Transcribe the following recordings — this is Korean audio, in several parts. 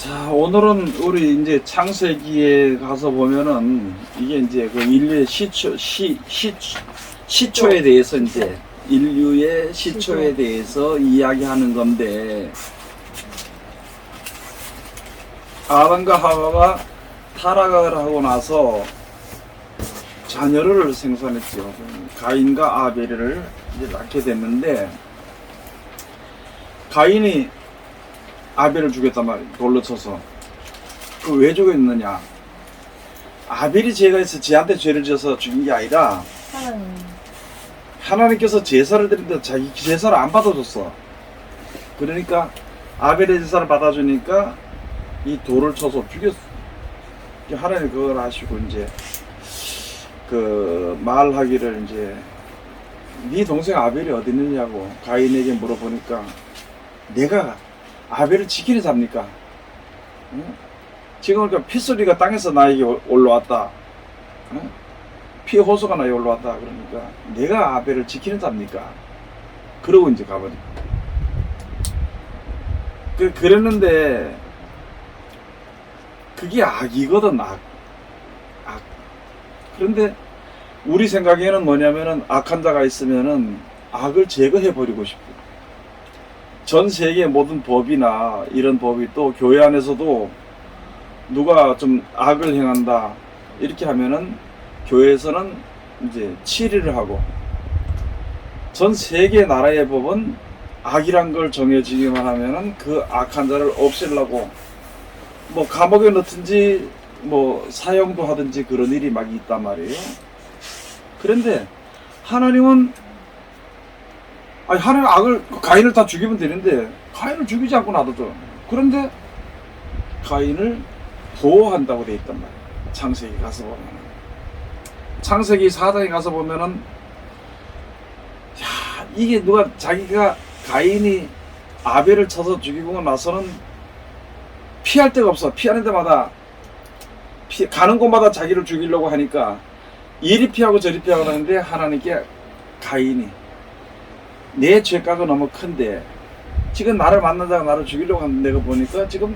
자, 오늘은 우리 이제 창세기에 가서 보면은 이게 이제 그 인류의 시초에 대해서 이제 인류의 시초에 대해서 이야기하는 건데, 아담과 하와가 타락을 하고 나서 자녀를 생산했죠. 가인과 아벨을 이제 낳게 됐는데, 가인이 아벨을 죽였단 말이에요. 돌로 쳐서. 그 왜 죽였느냐? 아벨이 죄가 있어 지한테 죄를 지어서 죽인 게 아니라 하나님께서 제사를 드리는데 자기 제사를 안 받아줬어. 그러니까 아벨의 제사를 받아주니까 이 돌을 쳐서 죽였어. 하나님 그걸 아시고 이제 그 말하기를 이제 네 동생 아벨이 어디 있느냐고 가인에게 물어보니까 내가 아벨을 지키는 자입니까? 응? 지금 그러니까 피소리가 땅에서 나에게 올라왔다. 응? 피 호소가 나에게 올라왔다. 그러니까 내가 아벨을 지키는 자입니까? 그러고 이제 가버려. 그랬는데 그게 악이거든. 악. 그런데 우리 생각에는 뭐냐면은 악한 자가 있으면은 악을 제거해버리고 싶고, 전 세계 모든 법이나 이런 법이 또 교회 안에서도 누가 좀 악을 행한다 이렇게 하면은 교회에서는 이제 치리를 하고, 전 세계 나라의 법은 악이란 걸 정해지기만 하면은 그 악한 자를 없애려고 뭐 감옥에 넣든지 뭐 사형도 하든지 그런 일이 막 있단 말이에요. 그런데 하나님은 하나님 악을 가인을 다 죽이면 되는데 가인을 죽이지 않고 놔둬줘. 그런데 가인을 보호한다고 돼 있단 말이야. 창세기 가서 보면, 창세기 4장에 가서 보면은 야, 이게 누가 자기가 가인이 아벨을 쳐서 죽이고 나서는 피할 데가 없어. 피하는 데마다 가는 곳마다 자기를 죽이려고 하니까 이리 피하고 저리 피하고 하는데 하나님께 가인이 내 죄가가 너무 큰데 지금 나를 만난 자가 나를 죽이려고 하는 내가 보니까 지금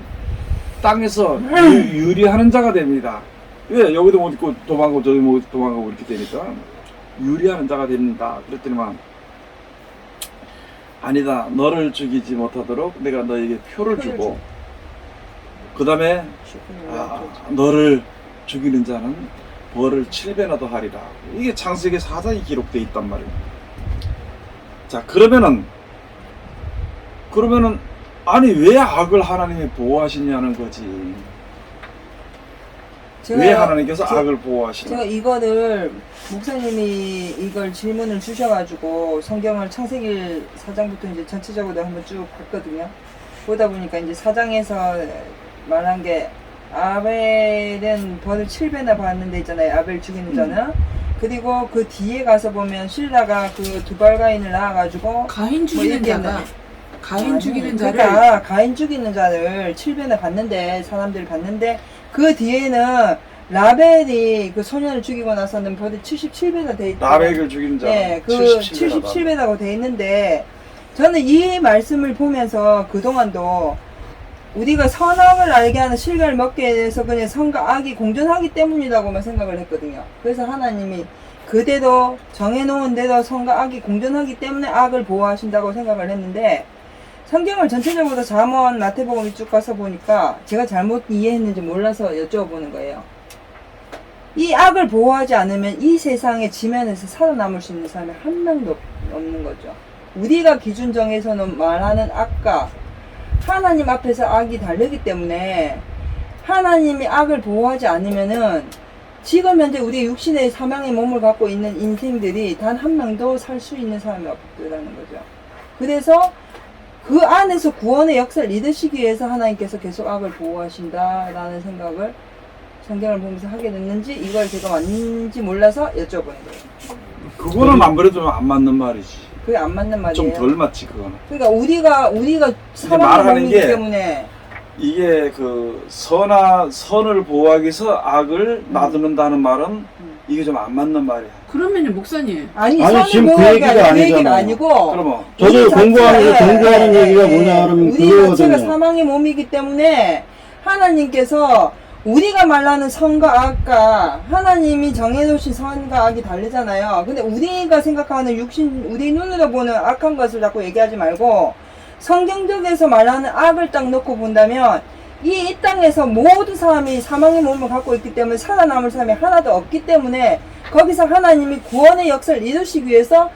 땅에서 유리하는 자가 됩니다. 왜 여기도 못 있고 도망가고 저기 못 도망가고 이렇게 되니까 유리하는 자가 됩니다. 그랬더니만 아니다, 너를 죽이지 못하도록 내가 너에게 표를 주고 그 다음에 너를 죽이는 자는 벌을 7배나 더 하리라. 이게 창세기 4장에 기록되어 있단 말이에요. 자, 그러면은 아니 왜 악을 하나님이 보호하시냐는 거지. 왜 하나님께서 악을 보호하시냐. 제가 이거를 목사님이 이걸 질문을 주셔가지고 성경을 창세기 4장부터 이제 전체적으로 한번 쭉 봤거든요. 보다 보니까 이제 4장에서 말한 게 아벨은 벌을 7배나 받는 데 있잖아요. 아벨 죽이는 자는. 그리고 그 뒤에 가서 보면 신라가 그 두발가인을 낳아가지고 가인 죽이는 자가 죽이는 자를, 그러니까 가인 죽이는 자를 7배나 받는데, 사람들이 받는데 그 뒤에는 라벨이 그 소년을 죽이고 나서는 벌이 77배나 돼 있다. 라벨을 죽이는 자. 네, 그 77배라고 돼 있는데, 저는 이 말씀을 보면서 그동안도 우리가 선악을 알게 하는 실과를 먹게 돼서 그냥 선과 악이 공존하기 때문이라고만 생각을 했거든요. 그래서 하나님이 그대로 정해놓은 대로 선과 악이 공존하기 때문에 악을 보호하신다고 생각을 했는데, 성경을 전체적으로 잠언, 마태복음이 쭉 가서 보니까 제가 잘못 이해했는지 몰라서 여쭤보는 거예요. 이 악을 보호하지 않으면 이 세상의 지면에서 살아남을 수 있는 사람이 한 명도 없는 거죠. 우리가 기준 정해서는 말하는 악과 하나님 앞에서 악이 다르기 때문에 하나님이 악을 보호하지 않으면은 지금 현재 우리 육신의 사망의 몸을 갖고 있는 인생들이 단 한 명도 살 수 있는 사람이 없다는 거죠. 그래서 그 안에서 구원의 역사를 이루시기 위해서 하나님께서 계속 악을 보호하신다라는 생각을 성경을 보면서 하게 됐는지, 이걸 제가 맞는지 몰라서 여쭤보는 거예요. 그거는 안 그래도 안 맞는 말이지. 그게 안 맞는 말이에요. 좀 덜 맞지 그거는. 그러니까 우리가 사람의 몸이기 때문에 이게 그 선을 보호하기 위해서 악을 놔두는다는 말은 이게 좀 안 맞는 말이야. 그러면요 목사님, 아니 지금 그 얘기가 아니고 그러면 저도 공부하는 얘기가 뭐냐 하면 우리 자체가 사망의 몸이기 때문에 하나님께서 우리가 말하는 선과 악과 하나님이 정해놓으신 선과 악이 다르잖아요. 근데 우리가 생각하는 육신, 우리 눈으로 보는 악한 것을 자꾸 얘기하지 말고 성경적에서 말하는 악을 딱 놓고 본다면 이 땅에서 모든 사람이 사망의 몸을 갖고 있기 때문에 살아남을 사람이 하나도 없기 때문에 거기서 하나님이 구원의 역사를 이루시기 위해서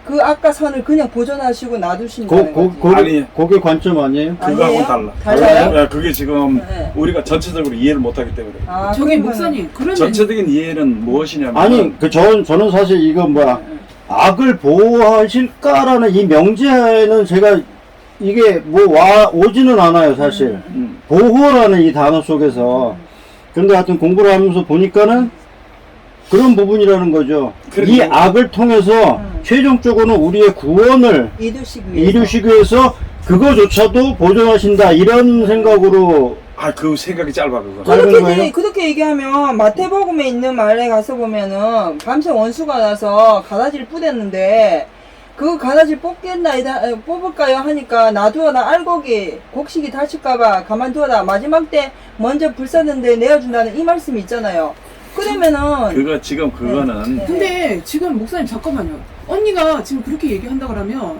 그 악과 선을 그냥 보존하시고 놔두신다는 거지. 아니. 그게 관점 아니에요? 그거하고는 아니에요? 달라. 달라요? 네, 그게 지금 네. 우리가 전체적으로 이해를 못하기 때문에. 아, 저기 그러면은- 목사님 그러면 전체적인 이해는 무엇이냐면 아니, 저는 사실 이거 뭐야, 악을 보호하실까라는 이 명제는 제가 이게 뭐 오지는 않아요, 사실. 보호라는 이 단어 속에서. 근데 하여튼 공부를 하면서 보니까는 그런 부분이라는 거죠. 그러니까. 이 악을 통해서 최종적으로는 우리의 구원을 이루시기 위해서. 이루시기 위해서 그거조차도 보존하신다. 이런 생각으로. 그 생각이 짧아 그거. 짧은 거예요? 그렇게 얘기하면 마태복음에 있는 말에 가서 보면은 밤새 원수가 나서 가라지를 뿌렸는데 그 가라지를 뽑을까요 하니까 놔두어라 알곡이 곡식이 다칠까봐 가만두어라 마지막 때 먼저 불 쐈는데 내어준다는 이 말씀이 있잖아요. 그러면은 그거 지금 그거는 네. 근데 지금 목사님 잠깐만요. 언니가 지금 그렇게 얘기한다 그러면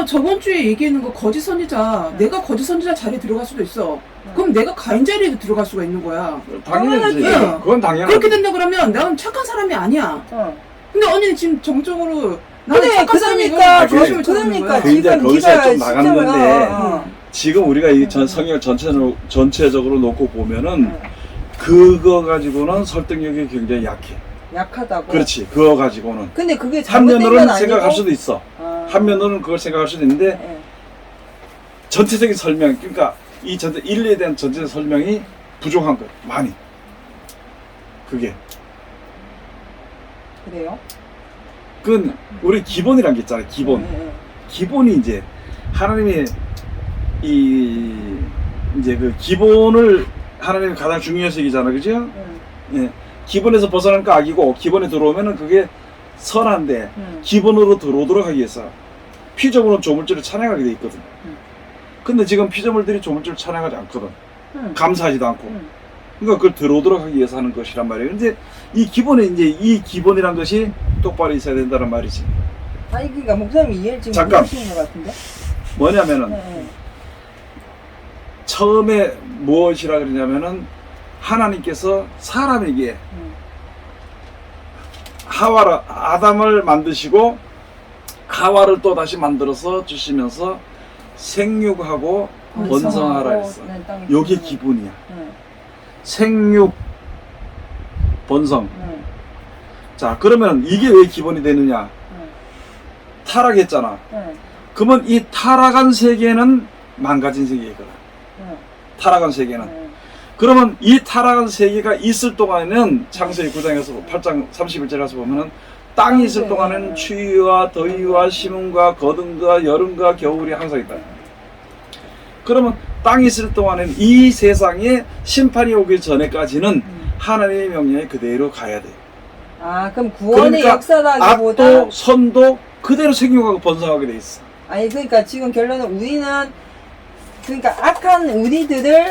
저번 주에 얘기했는 거 거짓 선지자 내가 거짓 선지자 자리에 들어갈 수도 있어. 그럼 내가 가인 자리에도 들어갈 수가 있는 거야. 당연하지. 당연하지. 그건 당연하지. 그렇게 된다 그러면 나는 착한 사람이 아니야. 근데 언니는 지금 정적으로 나는 그래 착한 사람이 그러니까 이거 조심을 찾는 그러니까 거야. 이제 지금 거기서 네가 좀 나갔는데 시점을- 지금 우리가 이 성경 전체적으로 놓고 보면은 그거 가지고는 설득력이 굉장히 약해. 약하다고. 그렇지. 그거 가지고는 근데 그게 잘못된 건 한면으로는 아니고. 생각할 수도 있어. 한면으로는 그걸 생각할 수도 있는데 네. 전체적인 설명, 그러니까 이 전체 인류에 대한 전체적인 설명이 부족한 거야. 많이. 그게. 그래요? 그건 우리 기본이란 게 있잖아요. 기본. 네. 기본이 이제 하나님이 이제 그 기본을 하나님이 가장 중요해서 얘기잖아, 그죠? 예. 기본에서 벗어나니까 악이고 기본에 들어오면은 그게 선한데 기본으로 들어오도록 하기 위해서 피조물은 조물주를 찬양하게 돼 있거든. 근데 지금 피조물들이 조물주를 찬양하지 않거든. 감사하지도 않고. 그러니까 그걸 들어오도록 하기 위해서 하는 것이란 말이에요. 근데 이 기본에 이제 이 기본이란 것이 똑바로 있어야 된다는 말이지. 아니 그러니까 목사님 이해를 지금 잠깐. 못하시는 것 같은데? 뭐냐면은 네. 처음에 무엇이라 그러냐면은 하나님께서 사람에게 아담을 만드시고 하와를 또 다시 만들어서 주시면서 생육하고 번성하라 했어. 네, 땅에 요게 주시는 기본이야. 거. 네. 생육, 번성. 네. 자, 그러면 이게 왜 기본이 되느냐? 타락했잖아. 네. 그러면 이 타락한 세계는 망가진 세계거든. 네. 타락한 세계는. 네. 그러면 이 타락한 세계가 있을 동안에는 창세기 9장에서 8장 31절에 가서 보면은 땅이 있을 동안에는 추위와 더위와 심음과 거듭과 여름과 겨울이 항상 있다. 그러면 땅이 있을 동안에는 이 세상에 심판이 오기 전에까지는 하나님의 명령에 그대로 가야 돼. 아 그럼 구원의 그러니까 역사라기보다 악도 선도 그대로 생육하고 번성하게 돼 있어. 아니 그러니까 지금 결론은 우리는 그러니까 악한 우리들을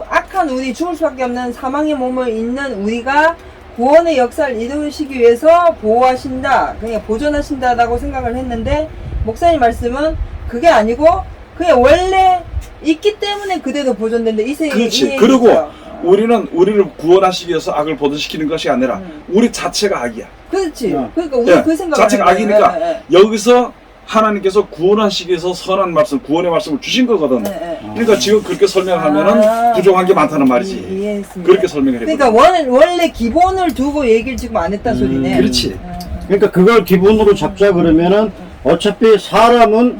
악한 우리 죽을 수밖에 없는 사망의 몸을 잇는 우리가 구원의 역사를 이루시기 위해서 보호하신다, 그냥 보존하신다라고 생각을 했는데 목사님 말씀은 그게 아니고 그냥 원래 있기 때문에 그대로 보존된다 이 생각이 그렇지. 그리고 우리를 구원하시기 위해서 악을 보존시키는 것이 아니라 우리 자체가 악이야. 그렇지. 어. 그러니까 우리 예, 그 생각을 자체가 하는 거예요. 악이니까 예, 여기서 하나님께서 구원하시기 위해서 선한 말씀, 구원의 말씀을 주신 거거든. 예, 예. 그러니까 지금 그렇게 설명하면은 부족한 게 많다는 말이지. 이해했습니다. 그렇게 설명을 해. 그러니까 원래 기본을 두고 얘기를 지금 안 했단 소리네. 그렇지. 그러니까 그걸 기본으로 잡자 그러면은 어차피 사람은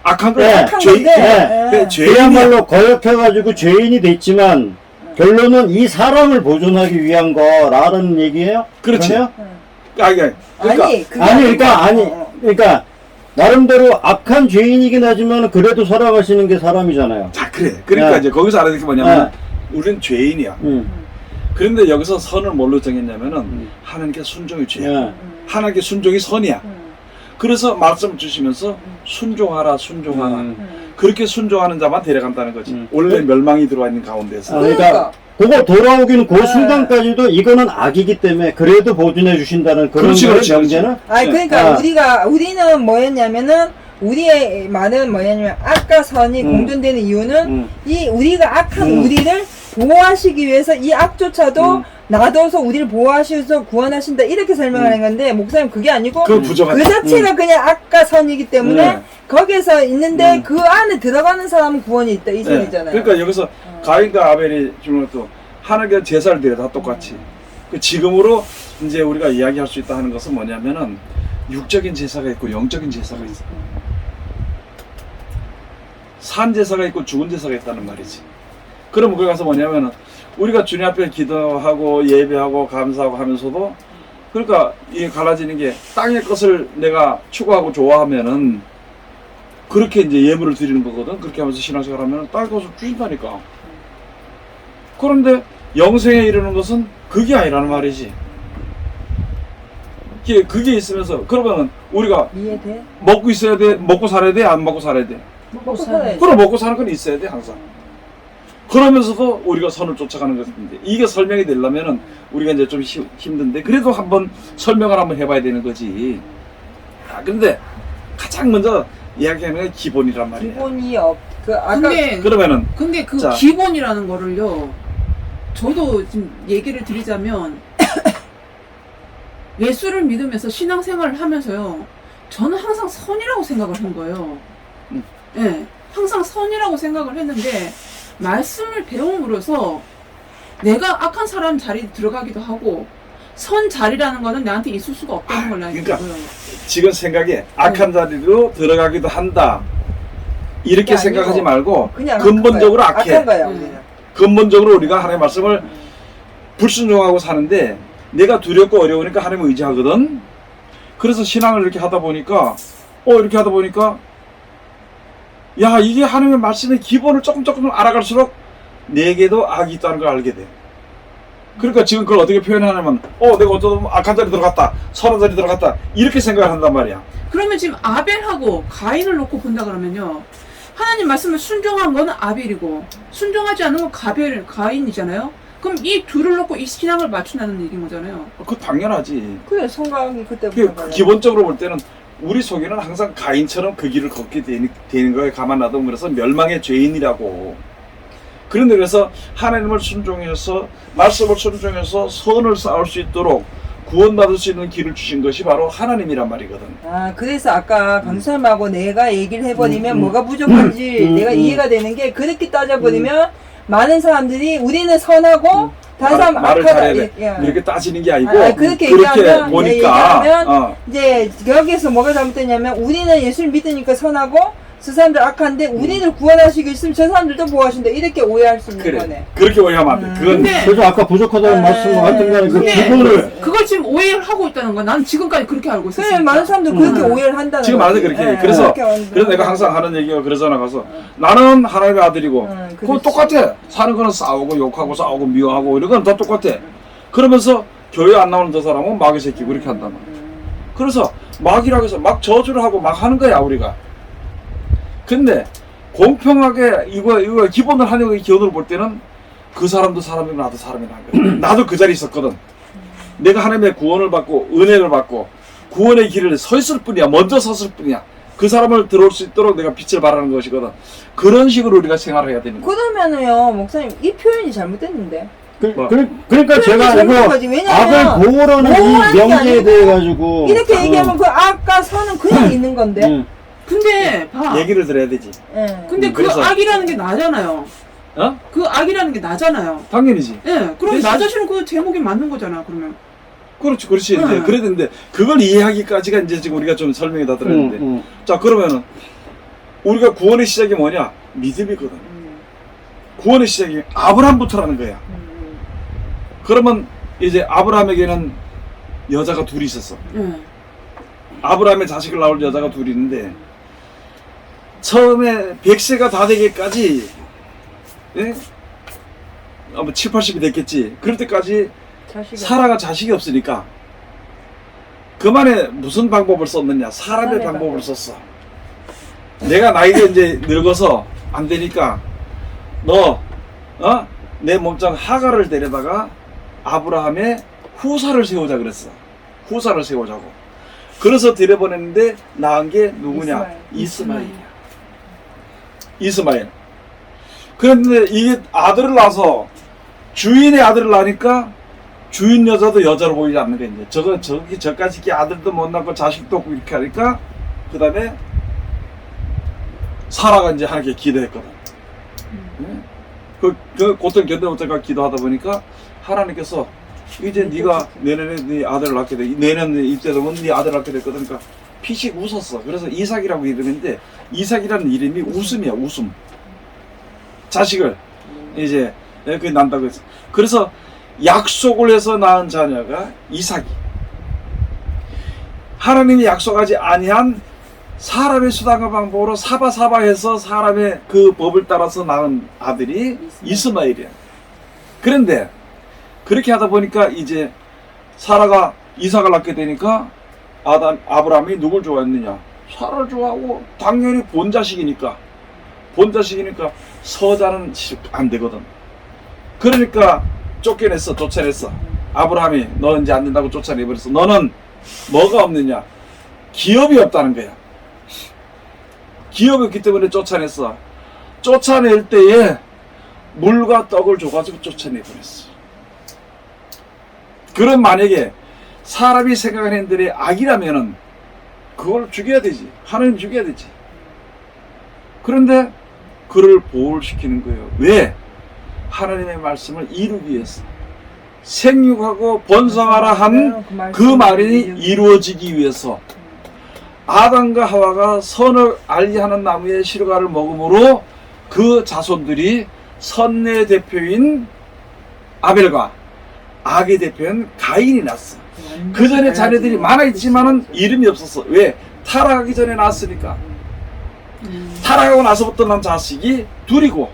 악한 거 네, 악한 죄, 건데. 네, 예. 죄인이야. 그야말로 거역해가지고 죄인이 됐지만 결론은 이 사람을 보존하기 위한 거라는 얘기예요? 그렇지. 그러면? 그러니까 그러니까 나름대로 악한 죄인이긴 하지만 그래도 살아가시는 게 사람이잖아요. 자 그래. 그러니까 네. 이제 거기서 알아야 될 게 뭐냐면 우리는 죄인이야. 그런데 여기서 선을 뭘로 정했냐면은 하나님께 순종이 죄야. 예. 하나님께 순종이 선이야. 그래서 말씀을 주시면서 순종하라. 그렇게 순종하는 자만 데려간다는 거지. 그 원래 멸망이 들어와 있는 가운데서. 그러니까 그거 돌아오기는 그 네. 순간까지도 이거는 악이기 때문에 그래도 보존해 주신다는 그런 그렇지, 거예요, 그렇지, 명제는. 아니 네. 그러니까 우리는 뭐였냐면은 우리의 말은 뭐였냐면 악과 선이 공존되는 이유는 이 우리가 악한 우리를 보호하시기 위해서 이 악조차도 놔둬서 우리를 보호하셔서 구원하신다 이렇게 설명하는 건데 목사님 그게 아니고 그건 부족하다. 그 자체가 그냥 악과 선이기 때문에 네. 거기서 있는데 그 안에 들어가는 사람은 구원이 있다 이 네. 소리잖아요. 그러니까 여기서 가인과 아벨이 주는 것도 하나님께 제사를 드려 다 똑같이. 그 지금으로 이제 우리가 이야기할 수 있다 하는 것은 뭐냐면은 육적인 제사가 있고 영적인 제사가 있어. 산 제사가 있고 죽은 제사가 있다는 말이지. 그러면 거기 가서 뭐냐면은 우리가 주님 앞에 기도하고 예배하고 감사하고 하면서도 그러니까 이게 갈라지는 게 땅의 것을 내가 추구하고 좋아하면은 그렇게 이제 예물을 드리는 거거든. 그렇게 하면서 신앙생활 하면 땅의 것을 주신다니까. 그런데 영생에 이르는 것은 그게 아니라는 말이지. 그게 있으면서 그러면은 우리가 이해돼? 먹고 있어야 돼, 먹고 살아야 돼, 안 먹고 살아야 돼. 먹고 살아야지. 그럼 먹고 사는 건 있어야 돼 항상. 그러면서도 우리가 선을 쫓아가는 것인데 이게 설명이 되려면은 우리가 이제 좀 힘든데 그래도 한번 설명을 한번 해봐야 되는 거지. 그런데 가장 먼저 이야기하는 게 기본이란 말이야. 기본이 그 아까 그러면은 근데 그 자. 기본이라는 거를요, 저도 지금 얘기를 드리자면, 예수를 믿으면서 신앙생활을 하면서요, 저는 항상 선이라고 생각을 한 거예요. 예, 항상 선이라고 생각을 했는데, 말씀을 배움으로써 내가 악한 사람 자리에 들어가기도 하고, 선 자리라는 거는 나한테 있을 수가 없다는 걸 알게 그러니까 되고요. 지금 생각에 악한 자리로 들어가기도 한다. 이렇게 그게 생각하지 아니고 말고 그냥 근본적으로 악한 악해. 거야. 악한 거야 우리는. 근본적으로 우리가 하나님의 말씀을 불순종하고 사는데 내가 두렵고 어려우니까 하나님을 의지하거든. 그래서 신앙을 이렇게 하다 보니까 이렇게 하다 보니까 야 이게 하나님의 말씀의 기본을 조금 알아갈수록 내게도 악이 있다는 걸 알게 돼. 그러니까 지금 그걸 어떻게 표현하냐면 내가 어쩌다 보면 악한 자리 들어갔다, 선한 자리 들어갔다 이렇게 생각을 한단 말이야. 그러면 지금 아벨하고 가인을 놓고 본다 그러면요, 하나님 말씀을 순종한 거는 아벨이고 순종하지 않은 건 가인이잖아요. 그럼 이 둘을 놓고 이 신앙을 맞춘다는 얘기인 거잖아요. 그거 당연하지. 그래 성곽이 그때부터 기본적으로 볼 때는 우리 속에는 항상 가인처럼 그 길을 걷게 되는 거에 가만 놔두면 그래서 멸망의 죄인이라고. 그런데 그래서 하나님을 순종해서 말씀을 순종해서 선을 쌓을 수 있도록 구원받을 수 있는 길을 주신 것이 바로 하나님이란 말이거든. 그래서 아까 강사님하고 내가 얘기를 해버리면 뭐가 부족한지 내가 이해가 되는 게 그렇게 따져버리면 많은 사람들이 우리는 선하고 다른 사람 말을 악하다 잘해야 돼. 이렇게 따지는 게 아니고 그렇게 그렇게 얘기하면, 보니까 얘기하면 이제 여기에서 뭐가 잘못됐냐면 우리는 예수를 믿으니까 선하고 저 사람들 악한데 우리를 구원하시기 있으면 저 사람들도 보호하신다 이렇게 오해할 수 있는 그래. 거네. 그렇게 오해하면 안 돼. 그건 근데 그래서 아까 부족하다는 말씀과 같은 간에 그 근데 기본을 그걸 지금 오해를 하고 있다는 거야. 난 지금까지 그렇게 알고 있었어. 그래 많은 사람들 그렇게 오해를 한다는 지금 거지. 말해서 그렇게. 예, 그래서 그렇게 내가 항상 하는 얘기가 그러잖아. 가서 나는 하나님의 아들이고 그건 그렇지. 똑같아. 사는 거는 싸우고 욕하고 싸우고 미워하고 이런 건 다 똑같아. 그러면서 교회 안 나오는 저 사람은 마귀 새끼고 이렇게 한단 말이야. 그래서 마귀라고 해서 막 저주를 하고 막 하는 거야 우리가. 근데 공평하게 이거 기본을 하려고 기본으로 볼 때는 그 사람도 사람이고 나도 사람이라는 거야. 나도 그 자리에 있었거든. 내가 하나님의 구원을 받고 은혜를 받고 구원의 길을 서 있을 뿐이야. 먼저 섰을 뿐이야. 그 사람을 들어올 수 있도록 내가 빛을 발하는 것이거든. 그런 식으로 우리가 생활을 해야 되는 거야. 그러면은요 목사님 이 표현이 잘못됐는데. 그러니까 제가 잘못된 거지. 이거 왜냐면 악을 보호라는 보호하는 이 게 명제에 아니고 대해 가지고 이렇게 얘기하면 그 악과 선은 그냥 있는 건데. 근데 봐. 얘기를 들어야 되지. 예. 근데 그 그래서- 악이라는 게 나잖아요. 그 악이라는 게 나잖아요. 당연이지. 예. 그럼 그래서- 나 자신은 그 제목이 맞는 거잖아. 그러면. 그렇지. 이제 그랬는데 그걸 이해하기까지가 이제 지금 우리가 좀 설명이 다 들었는데. 자 그러면은 우리가 구원의 시작이 뭐냐? 믿음이거든. 구원의 시작이 아브라함부터라는 거야. 그러면 이제 아브라함에게는 여자가 둘이 있었어. 예. 아브라함의 자식을 낳을 여자가 둘이 있는데 처음에 100세가 다 되기까지 아마 7, 80이 됐겠지. 그럴 때까지 사라가 자식이 없으니까 그만에 무슨 방법을 썼느냐? 사람의 방법을 썼어. 내가 나이가 이제 늙어서 안 되니까 내 몸짱 하가를 데려다가 아브라함의 후사를 세우자 그랬어. 후사를 세우자고. 그래서 데려보냈는데 낳은 게 누구냐? 이스마엘이야. 이스마엘. 그런데 이게 아들을 낳아서 주인의 아들을 낳으니까 주인 여자도 여자로 보이지 않는 게 이제 저까지 아들도 못 낳고 자식도 없고 이렇게 하니까 그 다음에 사라가 이제 하나님께 기도했거든. 그 고통 견뎌 못하니까 기도하다 보니까 하나님께서 이제 네가 내년에 네 아들을 낳게 돼. 내년 이때 되면 네 아들을 낳게 됐거든. 그러니까 피식 웃었어. 그래서 이삭이라고 이름인데 이삭이라는 이름이 웃음이야. 웃음. 자식을 이제 그 난다고 했어. 그래서 약속을 해서 낳은 자녀가 이삭이. 하나님이 약속하지 아니한 사람의 수단과 방법으로 사바사바해서 사람의 그 법을 따라서 낳은 아들이 이스마엘이야. 그런데 그렇게 하다 보니까 이제 사라가 이삭을 낳게 되니까 아브라함이 누굴 좋아했느냐? 사라를 좋아하고 당연히 본자식이니까 서자는 안 되거든. 그러니까 쫓아냈어. 아브라함이 너 이제 안 된다고 쫓아내버렸어. 너는 뭐가 없느냐? 기업이 없다는 거야. 기업이 없기 때문에 쫓아냈어. 쫓아낼 때에 물과 떡을 줘가지고 쫓아내버렸어. 그럼 만약에 사람이 생각하는 들의 악이라면은 그걸 죽여야 되지. 하나님 죽여야 되지. 그런데 그를 보호시키는 거예요. 왜? 하나님의 말씀을 이루기 위해서. 생육하고 번성하라 한 그 말이 이루어지기 위해서. 아담과 하와가 선을 알게 하는 나무의 실과를 먹음으로 그 자손들이 선의 대표인 아벨과 악의 대표인 가인이 났어. 그 전에 자녀들이 많아 있지만은 이름이 없었어. 왜? 타락하기 전에 낳았으니까. 타락하고 나서부터 난 자식이 둘이고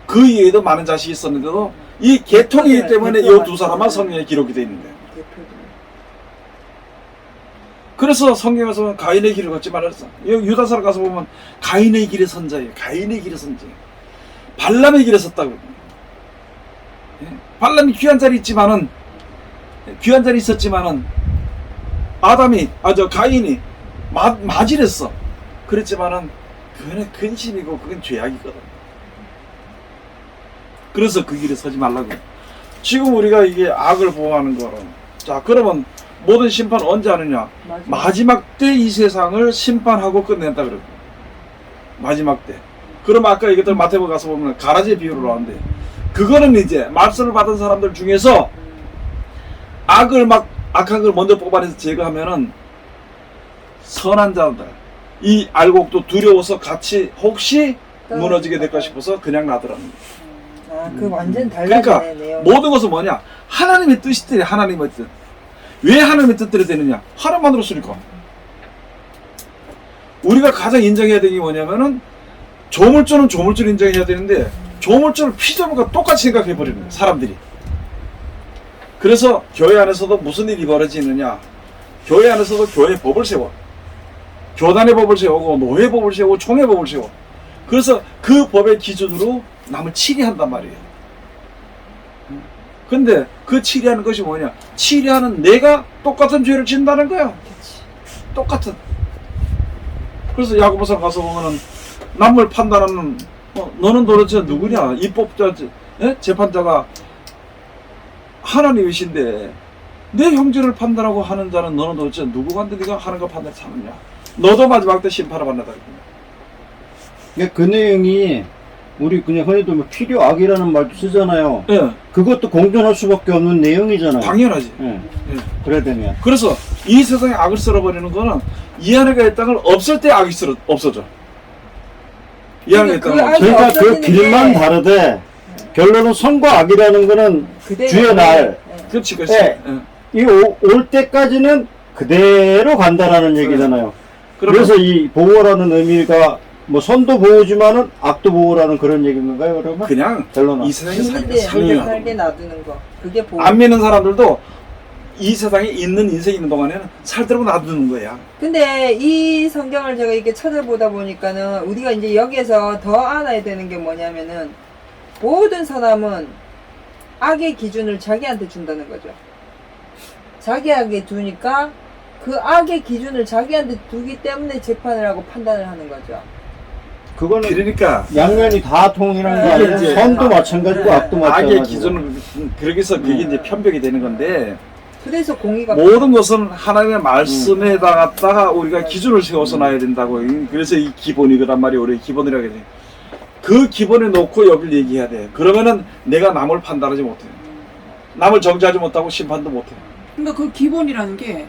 그 이외에도 많은 자식이 있었는데도 이 계통이기 때문에 이 두 사람만 성경에 기록이 되어 있는 거예요. 그래서 성경에서 보면 가인의 길을 걷지 말았어. 유다서를 가서 보면 가인의 길에 선자예요. 가인의 길에 선자예요. 발람의 길에 섰다고. 발람이 귀한 자리 있었지만은 가인이 맞이랬어. 그랬지만은 그거는 근심이고 그건 죄악이거든. 그래서 그 길에 서지 말라고. 지금 우리가 이게 악을 보호하는 거는 자 그러면 모든 심판 언제 하느냐? 마지막 때 이 세상을 심판하고 끝낸다 그러고. 마지막 때. 그럼 아까 이것들 마태복음 가서 보면 가라지의 비유를 하는데 그거는 이제 말씀을 받은 사람들 중에서 악한 걸 먼저 뽑아내서 제거하면은 선한 자들 이 알고 또 두려워서 같이 혹시 무너지게 될까 싶어서 그냥 놔두라는 거예요. 그 완전 달라지네. 그러니까 내용이. 모든 것은 뭐냐? 하나님의 뜻이래. 하나님의 뜻. 왜 하나님의 뜻대로 되느냐? 하나님만으로 쓰니까. 우리가 가장 인정해야 되는 게 뭐냐면은 조물주는 조물주를 인정해야 되는데 조물주를 피조물과 똑같이 생각해버리는 거예요. 사람들이. 그래서 교회 안에서도 무슨 일이 벌어지느냐? 교회 안에서도 교회 법을 세워. 교단의 법을 세우고 노예 법을 세우고 총회 법을 세워. 그래서 그 법의 기준으로 남을 치리한단 말이에요. 근데 그 치리하는 것이 뭐냐? 치리하는 내가 똑같은 죄를 짓는다는 거야. 똑같은. 그래서 야고보서 가서 보면은 남을 판단하는 너는 도대체 누구냐? 입법자, 재판자가 하나님이신데 내 형제를 판단하고 하는 자는 너는 도대체 누구한테 네가 하는 거 판단 참느냐? 너도 마지막 때 심판을 받는다. 그 내용이 우리 그냥 흔히도 뭐 필요악이라는 말도 쓰잖아요. 예. 그것도 공존할 수밖에 없는 내용이잖아요. 당연하지. 예. 예. 그래야 되면. 그래서 이 세상에 악을 썰어버리는 거는 이 안에가 있다는 걸 없을 때 악이 없어져. 이 안에 있다는 걸. 그러니까 그 길만 다르되 결론은 선과 악이라는 거는 주의 날. 그렇지, 그렇지. 예. 이 올 때까지는 그대로 간다라는 얘기잖아요. 그래서 이 보호라는 의미가 뭐 선도 보호지만은 악도 보호라는 그런 얘기인 건가요, 그러면? 그냥 결론은. 이 세상에 살게 살게 놔두는 거. 그게 보호. 안 믿는 사람들도 이 세상에 있는 인생이 있는 동안에는 살더라고 놔두는 거야. 근데 이 성경을 제가 이렇게 찾아보다 보니까는 우리가 이제 여기에서 더 알아야 되는 게 뭐냐면은 모든 사람은 악의 기준을 자기한테 준다는 거죠. 자기에게 두니까 그 악의 기준을 자기한테 두기 때문에 재판을 하고 판단을 하는 거죠. 그거는 그러니까 양면이 다 통일한 게 네. 아니라 이제 선도 마찬가지고 악도 마찬가지고. 악의 기준을 그렇게 해서 그게 이제 편벽이 되는 건데 그래서 공의가 모든 것은 하나님의 말씀에다가 우리가 기준을 세워서 놔야 된다고. 그래서 이 기본이 그란 말이 우리 기본이라고 해야 돼. 그 기본에 놓고 여길 얘기해야 돼. 그러면은 내가 남을 판단하지 못해. 남을 정죄하지 못하고 심판도 못해. 그러니까 그 기본이라는 게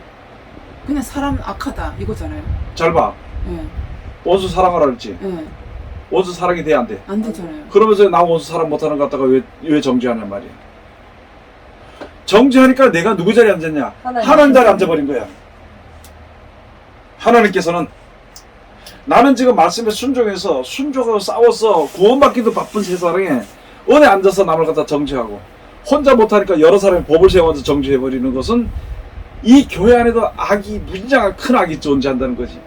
그냥 사람 악하다 이거잖아요. 잘 봐. 예, 원수 사랑하라 그랬지. 예, 원수 사랑이 돼 안 돼? 안 되잖아요. 그러면서 나 원수 사랑 못하는 것 같다가 왜 정죄하냔 말이야. 정죄하니까 내가 누구 자리에 앉았냐? 하나님 자리에 앉아버린 거야. 하나님께서는 나는 지금 말씀에 순종해서 순종하고 싸워서 구원받기도 바쁜 세상에 어디 앉아서 남을 갖다 정죄하고 혼자 못하니까 여러 사람이 법을 세워서 정죄해버리는 것은 이 교회 안에도 악이 무진장한 큰 악이 존재한다는 거지.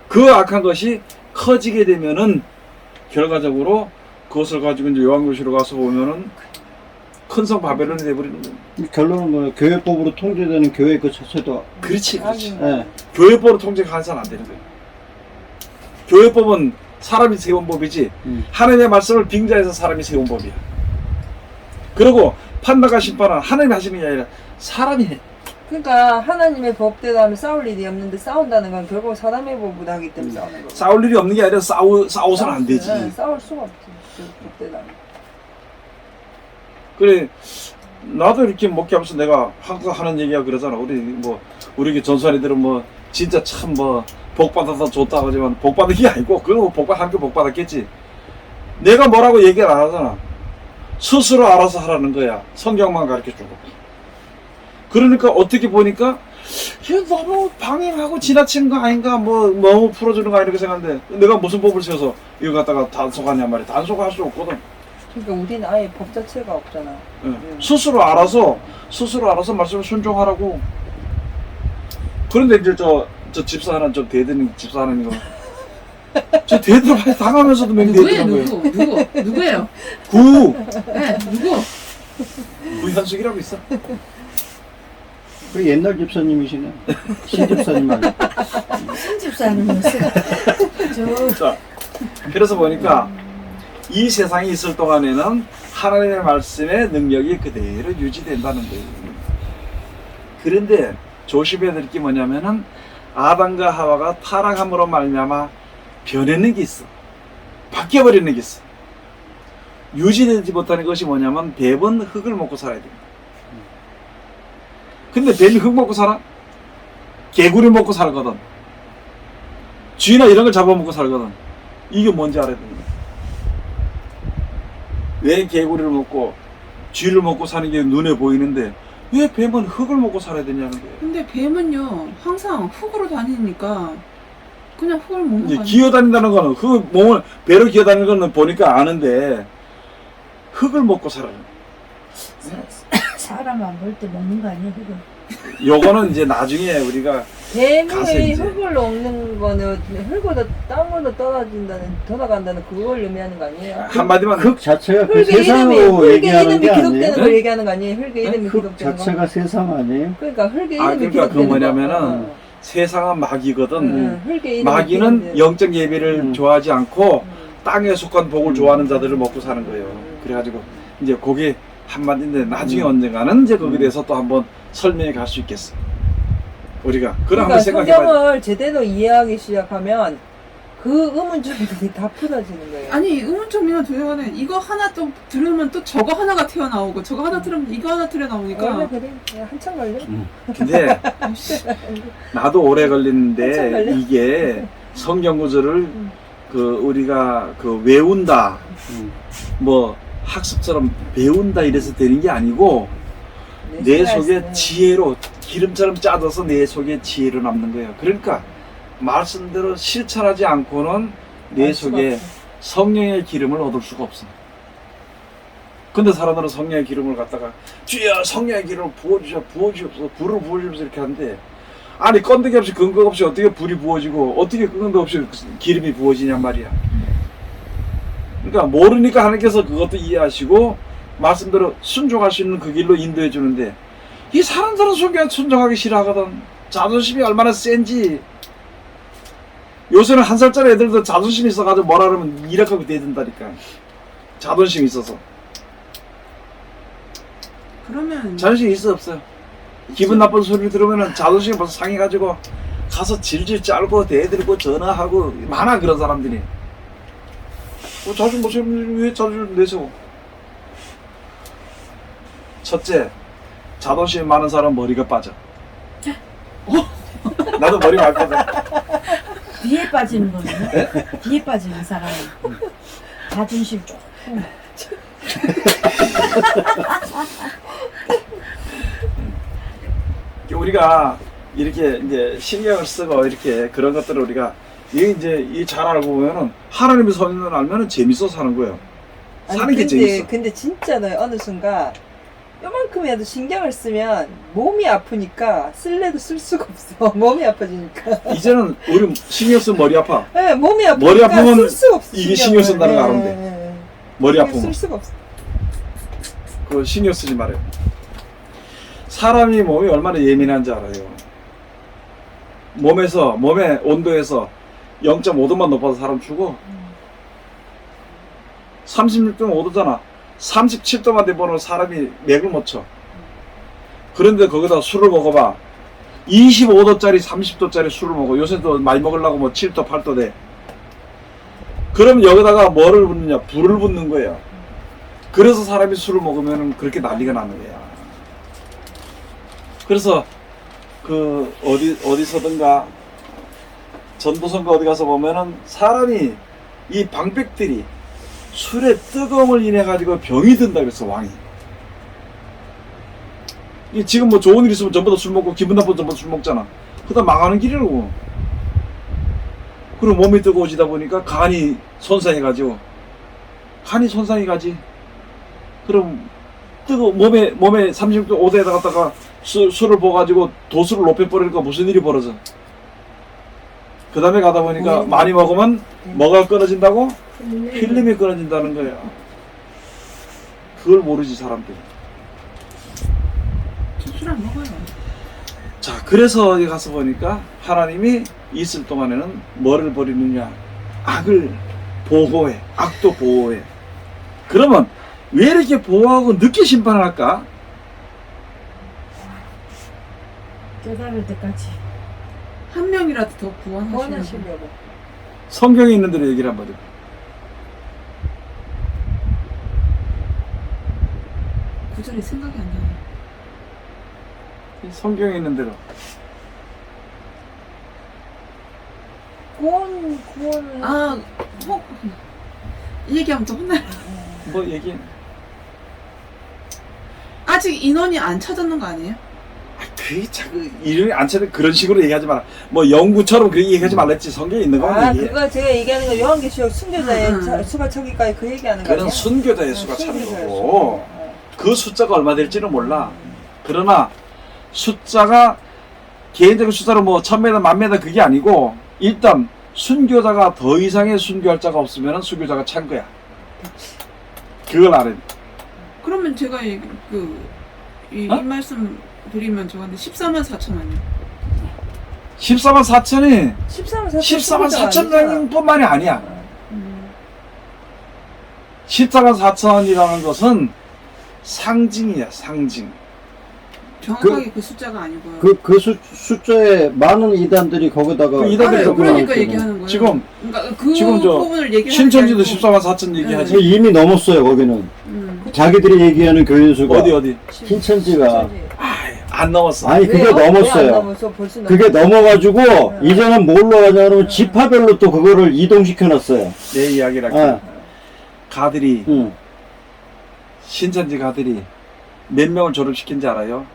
그 악한 것이 커지게 되면은 결과적으로 그것을 가지고 이제 요한교시로 가서 보면은 큰 성 바벨론이 돼버리는 거예요. 결론은 뭐예요? 교회법으로 통제되는 교회 그 자체도 그렇지, 그렇지. 예. 교회법으로 통제가 한사는 안 되는 거예요. 교회법은 사람이 세운 법이지 하나님의 말씀을 빙자해서 사람이 세운 법이야. 그리고 판단과 심판은 하나님이 하시는 게 아니라 사람이 해. 그러니까 하나님의 법대로 하면 싸울 일이 없는데 싸운다는 건 결국 사람의 법으로 하기 때문에 싸우는 거고. 싸울 일이 없는 게 아니라 싸워서는 안 되지. 네, 싸울 수가 없지. 그 법대로 하면. 그래 나도 이렇게 목회하면서 내가 항상 하는 얘기가 그러잖아. 우리 전수아리들은 뭐 진짜 참 뭐 복받아서 좋다고 하지만 복받은 게 아니고 그건 뭐 함께 복받았겠지. 내가 뭐라고 얘기를 안 하잖아. 스스로 알아서 하라는 거야. 성경만 가르쳐주고. 그러니까 어떻게 보니까 이게 너무 방임하고 지나치는 거 아닌가, 뭐 너무 풀어주는 거 아닌가 생각하는데 내가 무슨 법을 세워서 이거 갖다가 단속하냐 말이야. 단속할 수 없거든. 그러니까 우리는 아예 법 자체가 없잖아. 예. 스스로 알아서 말씀을 순종하라고. 그런데 이제 저 집사 하나 좀 대드는 집사 하는 이거 저 대들 많이 당하면서도 누구예요? 맹대해주는 거예요. 누구예요? 네, 누구? 구현숙이라고 있어. 그 옛날 집사님이시네. 신집사님 아니에요? 신집사는 자, 그래서 보니까 이 세상에 있을 동안에는 하나님의 말씀의 능력이 그대로 유지된다는 거예요. 그런데 조심해야 될 게 뭐냐면은 아담과 하와가 타락함으로 말미암아 변했는 게 있어. 바뀌어버리는 게 있어. 유지되지 못하는 것이 뭐냐면 뱀은 흙을 먹고 살아야 됩니다. 근데 뱀이 흙 먹고 살아? 개구리 먹고 살거든. 쥐나 이런 걸 잡아먹고 살거든. 이게 뭔지 알아야 됩니다. 왜 개구리를 먹고 쥐를 먹고 사는 게 눈에 보이는데 왜 뱀은 흙을 먹고 살아야 되냐는 거예요. 근데 뱀은요 항상 흙으로 다니니까 그냥 흙을 먹는 이제 거 아니에요? 기어다닌다는 거는 몸을 배로 기어다니는 거는 보니까 아는데 흙을 먹고 살아요. 사람 안 볼 때 먹는 거 아니야 그거? 요거는 이제 나중에 우리가 가서 뱀이 이제. 흙을 먹는 거는 흙보다 땅으로 돌아간다는 그걸 의미하는 거 아니에요? 한마디만 흙 자체가 그 흙의 세상으로 흙의 얘기하는 이름이 게 기록되는 아니에요? 걸 얘기하는 거 아니에요? 흙의 이름이 흙 기록되는 거. 자체가 세상 아니에요? 그러니까 흙의 이름이 그러니까 기록되는 그 뭐냐면은 거. 세상은 마귀거든. 흙의 이름이 마귀는 기록되는 영적 예배를 좋아하지 않고 음. 땅에 속한 복을 좋아하는 자들을 먹고 사는 거예요. 그래가지고 이제 그게 한마디인데 나중에 언젠가는 이제 거기에 대해서 또 한번 설명해 갈 수 있겠어. 우리가 그걸 그러니까 한번 생각해봐야 돼. 성경을 제대로 이해하기 시작하면 그 의문점들이 다 풀어지는 거예요. 아니 의문점이나 도형은 이거 하나 또 들으면 또 저거 하나가 튀어나오고 저거 하나 들으면 이거 하나 원래 튀어나오니까 그래. 한참 걸려. 근데 나도 오래 한참 걸리는데 걸려? 이게 성경 구절을 그 우리가 그 외운다 뭐 학습처럼 배운다 이래서 되는 게 아니고 내 속에 지혜로 기름처럼 짜져서 내 속에 지혜로 남는 거예요. 그러니까 말씀대로 실천하지 않고는 내 알 수가 속에 없어. 성령의 기름을 얻을 수가 없어. 근데 사람들은 성령의 기름을 갖다가 주여 성령의 기름을 부어주옵소서 불을 부어주옵소서 이렇게 하는데 아니 건더기 없이 근거 없이 어떻게 불이 부어지고 어떻게 근거 없이 기름이 부어지냔 말이야. 그러니까 모르니까 하나님께서 그것도 이해하시고 말씀대로 순종할 수 있는 그 길로 인도해 주는데 이 사람들은 순종하기 싫어하거든. 자존심이 얼마나 센지. 요새는 1살짜리 애들도 자존심이 있어가지고 뭐라 그러면 이력하고 대든다니까. 자존심이 있어서. 그러면 자존심이 있어 없어요? 기분 나쁜 소리 들으면 자존심이 벌써 상해가지고 가서 질질 짤고 대들고 전화하고 많아 그런 사람들이. 자존심 못 세우면 왜 자존심 내세워? 첫째, 자존심이 많은 사람은 머리가 빠져. 나도 머리 많이 빠져. 뒤에 빠지는 거네. 뒤에 빠지는 사람은 자존심 조금. 우리가 이렇게 이제 신경을 쓰고 이렇게 그런 것들을 우리가 이게 이제 잘 알고 보면은 하나님의 선을 알면은 재밌어서 사는 거예요. 사는 게 재밌어. 근데 진짜는 어느 순간 요만큼이라도 신경을 쓰면 몸이 아프니까 쓸래도 쓸 수가 없어. 몸이 아파지니까. 이제는 우리 신경 쓰면 머리 아파. 네, 몸이 아프니까 머리 아프면 쓸 수가 없어. 이게 신경 쓴다는 거 아는데. 네. 머리 아프면. 쓸 수가 없어. 그거 신경 쓰지 말아요. 사람이 몸이 얼마나 예민한지 알아요. 몸의 온도에서 0.5도만 높아서 사람 죽어. 36도면 5도잖아. 37도만 돼보면 사람이 맥을 못 쳐. 그런데 거기다 술을 먹어봐. 25도짜리 30도짜리 술을 먹어. 요새 또 많이 먹으려고 뭐 7도 8도 돼. 그럼 여기다가 뭐를 붓느냐? 불을 붓는 거예요. 그래서 사람이 술을 먹으면 그렇게 난리가 나는 거야. 그래서 그 어디서든가 전도선가 어디 가서 보면은 사람이 이 방백들이 술의 뜨거움을 인해 가지고 병이 든다 그랬어. 왕이. 이 지금 뭐 좋은 일 있으면 전부 다 술 먹고 기분 나쁘면 전부 다 술 먹잖아. 그다 망하는 길이라고. 그리고 몸이 뜨거워지다 보니까 간이 손상해 가지고 그럼 몸에 36도 5도에다 갖다가 술을 부어가지고 도수를 높여버리니까 무슨 일이 벌어져? 그 다음에 가다 보니까 많이 먹으면 뭐가 끊어진다고? 필름이 끊어진다는 거야. 그걸 모르지 사람들이. 술 안 먹어요. 자, 그래서 어디 가서 보니까 하나님이 있을 동안에는 뭐를 버리느냐? 악을 보호해. 악도 보호해. 그러면 왜 이렇게 보호하고 늦게 심판할까? 깨달을 때까지. 한 명이라도 더 구원하시려고. 구원하시려고. 성경에 있는 대로 얘기를 한번 해봐. 구절이 생각이 안 나네. 성경에 있는 대로. 구원을. 이 얘기하면 또 혼나요. 뭐 얘기? 아직 인원이 안 찾았는 거 아니에요? 그게 자꾸 이름이 안 차는 그런 식으로 얘기하지 마라. 뭐 연구처럼 그렇게 얘기하지 말랬지. 성경에 있는 거 아니에요. 그거 제가 얘기하는 거 요한계시록 순교자의 응. 수가 차기까지 그 얘기하는 거 그런 아니야? 순교자의 수가 차는 순교자의 거고 수. 그 숫자가 얼마 될지는 몰라. 그러나 숫자가 개인적인 숫자로 뭐 1000m, 1000m 그게 아니고 일단 순교자가 더 이상의 순교할 자가 없으면 순교자가 찬 거야. 그걸 알아야 돼. 그러면 제가 이 말씀 드리면 저한테 14만 4천 원이요. 14만 4천이 14만 4천 명뿐만이 아니야. 14만 4천이라는 것은 상징이야, 상징. 정확하게 그 숫자가 아니고요. 그 숫자에 많은 이단들이 거기다가 그 이단들이 알아요. 그러니까 적어놨잖아요. 얘기하는 거예요. 지금 그러니까 그 지금 저 부분을 얘기하는 신천지도 게 아니고 14만 4천 얘기하지. 이미 넘었어요 거기는. 자기들이 얘기하는 교인 수가 어디? 신천지가 안 넘었어. 아니 그게 왜요? 왜안 넘었어요. 넘었어? 벌써 그게 넘어가지고 이제는 뭘로 하냐 그러면 지파별로 또 그거를 이동시켜 놨어요. 내 이야기를 할게. 가들이 응. 신천지 가들이 몇 명을 졸업시킨지 알아요?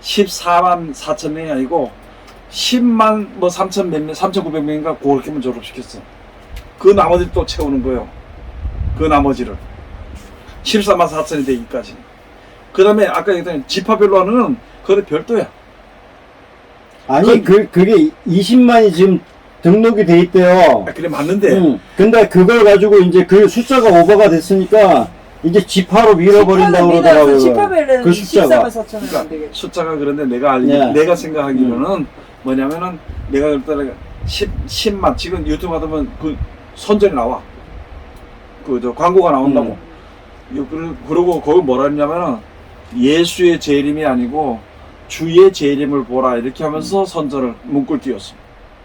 14만 4천 명이 아니고 10만 뭐 3천 몇 명, 3,900명인가 그렇게만 졸업시켰어. 그 나머지를 또 채우는 거예요. 그 나머지를. 14만 4천이 되기까지. 그 다음에 아까 얘기했던 지파별로 하는 그건 별도야. 아니 그게 20만이 지금 등록이 돼 있대요. 아, 그래 맞는데 근데 그걸 가지고 이제 그 숫자가 오버가 됐으니까 이제 지파로 밀어버린다고 그러더라고요. 지파별로는 그 숫자가. 14만 4천은 안 그러니까 되겠죠. 숫자가 그런데 내가 네. 내가 생각하기로는 뭐냐면은 내가 그때 10만 지금 유튜브 하다 보면 그 선전이 나와. 그 저 광고가 나온다고. 그러고 거기 뭐라 했냐면은 예수의 재림이 아니고 주의 재림을 보라 이렇게 하면서 선전을 문구를 띄웠어.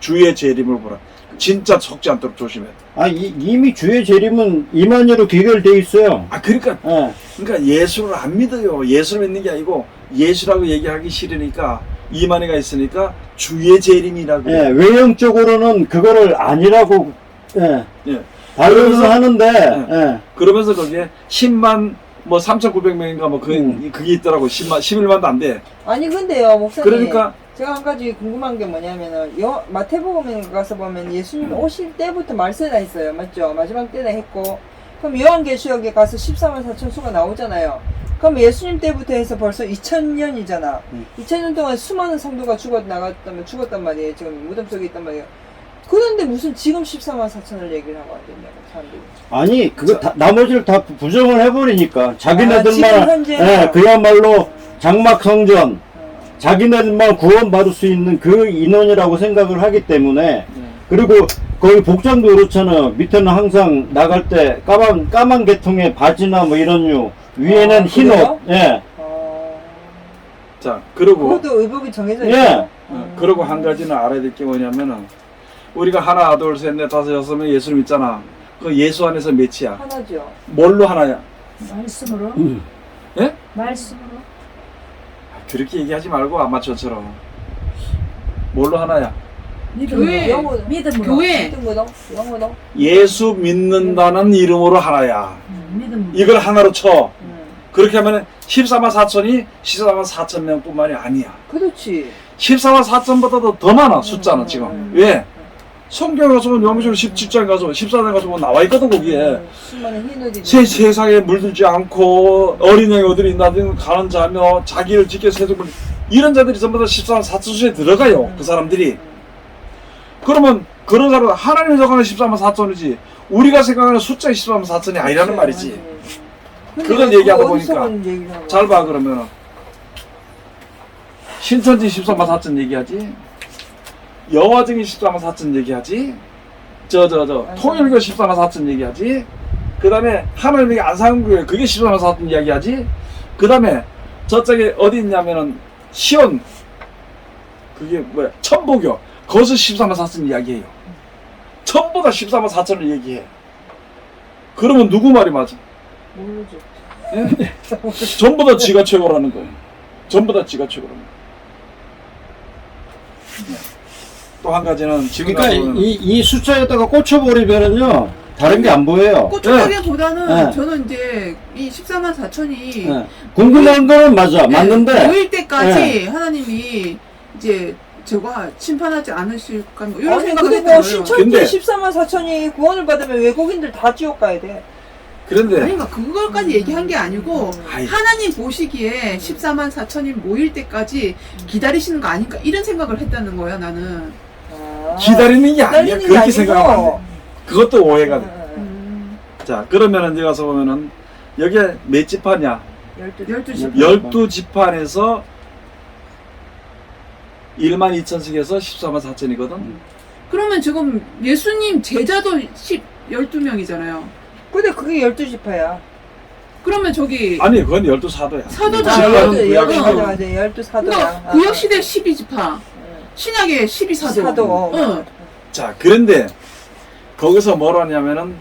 주의 재림을 보라. 진짜 속지 않도록 조심해. 아 이미 주의 재림은 이만희로 귀결돼 있어요. 아 그러니까 예. 그러니까 예수를 안 믿어요. 예수를 믿는 게 아니고 예수라고 얘기하기 싫으니까 이만희가 있으니까 주의 재림이라고. 예, 외형적으로는 그거를 아니라고 예. 예. 발언을 그러면서- 하는데 예. 그러면서 거기에 10만 뭐 3,900명인가 뭐 그게 있더라고. 11만도 안 돼. 아니 근데요 목사님. 그러니까 제가 한 가지 궁금한 게 뭐냐면은 마태복음에 가서 보면 예수님 오실 때부터 말세다 했어요. 맞죠? 마지막 때다 했고 그럼 요한계시록에 가서 14만 4천 수가 나오잖아요. 그럼 예수님 때부터 해서 벌써 2000년이잖아. 2000년 동안 수많은 성도가 죽었단 말이에요. 지금 무덤 속에 있단 말이에요. 그런데 무슨 지금 14만 4천을 얘기를 하고 안 됐냐고 사람들이. 아니 그거 나머지를 다 부정을 해버리니까 지금 자기네들만 현재 그야말로 장막 성전 자기네들만 구원받을 수 있는 그 인원이라고 생각을 하기 때문에 그리고 거기 복장도 그렇잖아요. 밑에는 항상 나갈 때 까만 계통의 바지나 뭐 이런 류 위에는 흰 그래요? 옷. 예. 자 그러고 그것도 의복이 정해져 예. 있어요. 그러고 한 가지는 알아야 될 게 뭐냐면은 우리가 하나 둘 셋 넷 다섯 여섯 명 예수를 믿잖아. 그 예수 안에서 몇이야? 하나죠. 뭘로 하나야? 말씀으로. 예? 말씀으로. 그렇게 얘기하지 말고 아마추어처럼 뭘로 하나야? 믿음으로. 교회. 믿음으로. 교회. 믿음으로, 영으로. 예수 믿는다는 이름으로 하나야. 믿음으로. 이걸 하나로 쳐. 그렇게 하면 14만 4천이 14만 4천 명뿐만이 아니야. 그렇지. 14만 4천보다도 더 많아 숫자는 지금. 왜? 성경에 가서 보면 요한계시록 17장에 가서 14장에 가서 보면 나와 있거든 거기에. 수많은 흰옷이. 세상에 물들지 않고 어린 양이 어디 있나든 가는 자며 자기를 지켜 세속을 이런 자들이 전부 다 14만 4천 수에 들어가요. 그 사람들이. 그러면 그런 사람 하나님이 생각하는 14만 4천이지 우리가 생각하는 숫자 14만 4천이 아니라는 말이지. 그건 얘기하다 보니까 잘 봐 그러면은 신천지 14만 4천 얘기하지 여화정이 14만 4천 얘기하지 통일교 14만 4천 얘기하지 그 다음에 하나님의 안상교회 그게 14만 4천 이야기하지 그 다음에 저쪽에 어디 있냐면은 시온 그게 뭐야 천보교 거기서 14만 4천 이야기해요. 전부 다 14만 4천을 얘기해. 그러면 누구 말이 맞아? 모르죠. 예? 전부 다 지가 최고라는 거예요. 전부 다 지가 최고라는 거예요. 또 한 가지는 지금 그러니까 가서는 이 숫자에다가 꽂혀버리면은요 다른 게 안 보여요. 꽂혀가기보다는 네. 저는 이제 이 14만 4천이 예. 궁금한 거는 맞아. 맞는데 모일 때까지 하나님이 이제 저거 심판하지 않으실까 뭐 이런 아니 생각을 근데 뭐 했어요. 신천지 근데- 14만 4천이 구원을 받으면 외국인들 다 지옥 가야 돼. 그런데 그러니까 그걸까지 얘기한 게 아니고 아이, 하나님 보시기에 14만 4천이 모일 때까지 기다리시는 거 아닐까 이런 생각을 했다는 거야 나는. 기다리는 게 아니야. 기다리는 게 그렇게 아니고. 생각하면 안 돼. 그것도 오해가 돼. 응, 자 그러면은 이제 가서 보면은 여기에 몇 지파냐? 12시 12지판에서 1만 2천씩에서 14만 4천이거든. 그러면 지금 예수님 제자도 12명이잖아요. 근데 그게 12지파야. 그러면 저기 아니 그건 12사도야. 사도잖아요. 구약 시대. 12사도야. 그러니까 구약 시대 12지파, 신약의 12사도. 사도. 응. 자 그런데 거기서 뭐라 하냐면은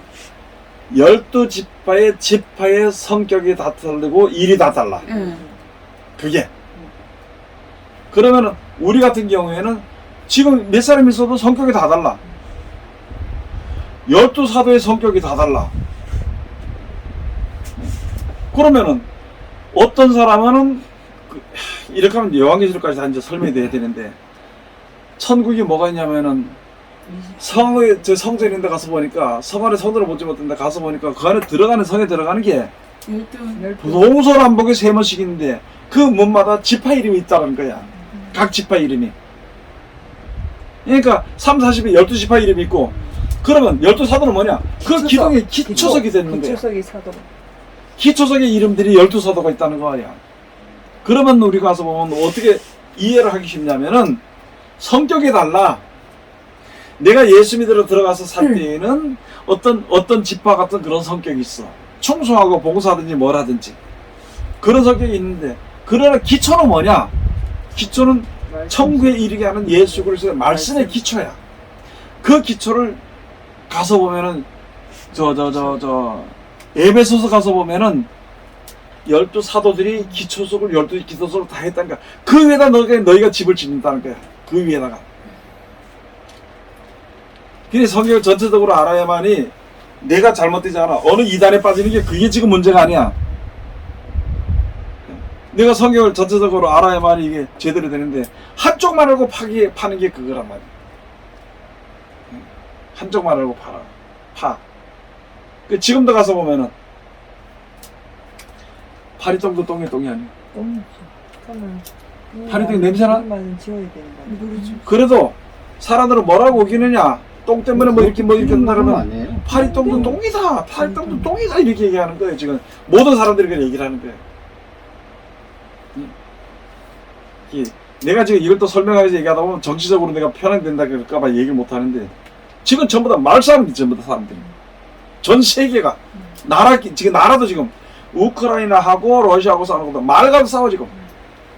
12지파의 성격이 다 다르고 일이 다 달라. 응. 그게. 그러면은 우리 같은 경우에는 지금 몇 사람 있어도 성격이 다 달라. 12사도의 성격이 다 달라. 그러면은 어떤 사람은 이렇게 하면 요한계시록까지 다 이제 설명이 돼야 되는데 천국이 뭐가 있냐면은 성전인데 가서 보니까 성 안에 성전을 보지 못했는데 가서 보니까 그 안에 들어가는 성에 들어가는 게 열두. 동서남북에 3번씩 있는데 그 문마다 지파 이름이 있다는 거야. 각 지파 이름이. 그러니까 3, 40에 12지파 이름이 있고 그러면 12사도는 뭐냐? 그 기초석. 기둥에 기초석이 되는 거야. 기초석이 사도. 기초석의 이름들이 12사도가 있다는 거야. 그러면 우리 가서 보면 어떻게 이해를 하기 쉽냐면은 성격이 달라. 내가 예수 믿으러 들어가서 살 때에는 어떤 지파 같은 그런 성격이 있어. 충성하고 봉사하든지 뭘 하든지. 그런 성격이 있는데, 그러나 기초는 뭐냐? 기초는 천국에 이르게 하는 예수 그리스도의 말씀의 기초야. 그 기초를 가서 보면은, 에베소서 가서 보면은, 12사도들이 기초석을 12기초석을 다 했다는 거야. 그 위에다 너희가 집을 짓는다는 거야. 그 위에다가. 그래 성경을 전체적으로 알아야만이 내가 잘못되지 않아. 어느 이단에 빠지는 게 그게 지금 문제가 아니야. 내가 성경을 전체적으로 알아야만이 이게 제대로 되는데 한쪽만 알고 파는 게 그거란 말이야. 한쪽만 알고 파. 지금도 가서 보면은 파리똥도 똥이 아니야. 똥이지. 그러면 파리똥 냄새나? 이름만 지워야 되는 거야. 모르지. 그래도 사람들은 뭐라고 우기느냐? 똥 때문에 뭐 이렇게 한다 그러면 아니에요. 파리똥도 똥이다. 파리똥도 똥이다. 이렇게 얘기하는 거예요. 지금 모든 사람들이 그렇게 얘기를 하는 거예요. 내가 지금 이걸 또 설명하면서 얘기하다 보면 정치적으로 내가 편향된다 그럴까봐 얘기를 못 하는데 지금 전부 다 말싸움이지. 전부 다 사람들이. 전 세계가 지금 나라도 지금 우크라이나하고 러시아하고 싸우는 것보다 말 가지고 싸워 지금.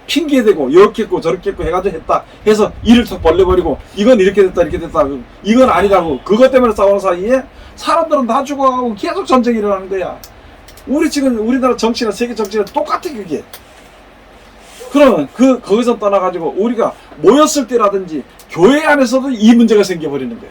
핑계대고 이렇게 했고 저렇게 했고 해가지고 했다 해서 일을 탁 벌려버리고 이건 이렇게 됐다 이렇게 됐다 이건 아니라고 그것 때문에 싸우는 사이에 사람들은 다 죽어가고 계속 전쟁이 일어나는 거야. 우리 지금 우리나라 정치나 세계 정치나 똑같아 그게. 그러면 거기서 떠나가지고 우리가 모였을 때라든지 교회 안에서도 이 문제가 생겨버리는 거야.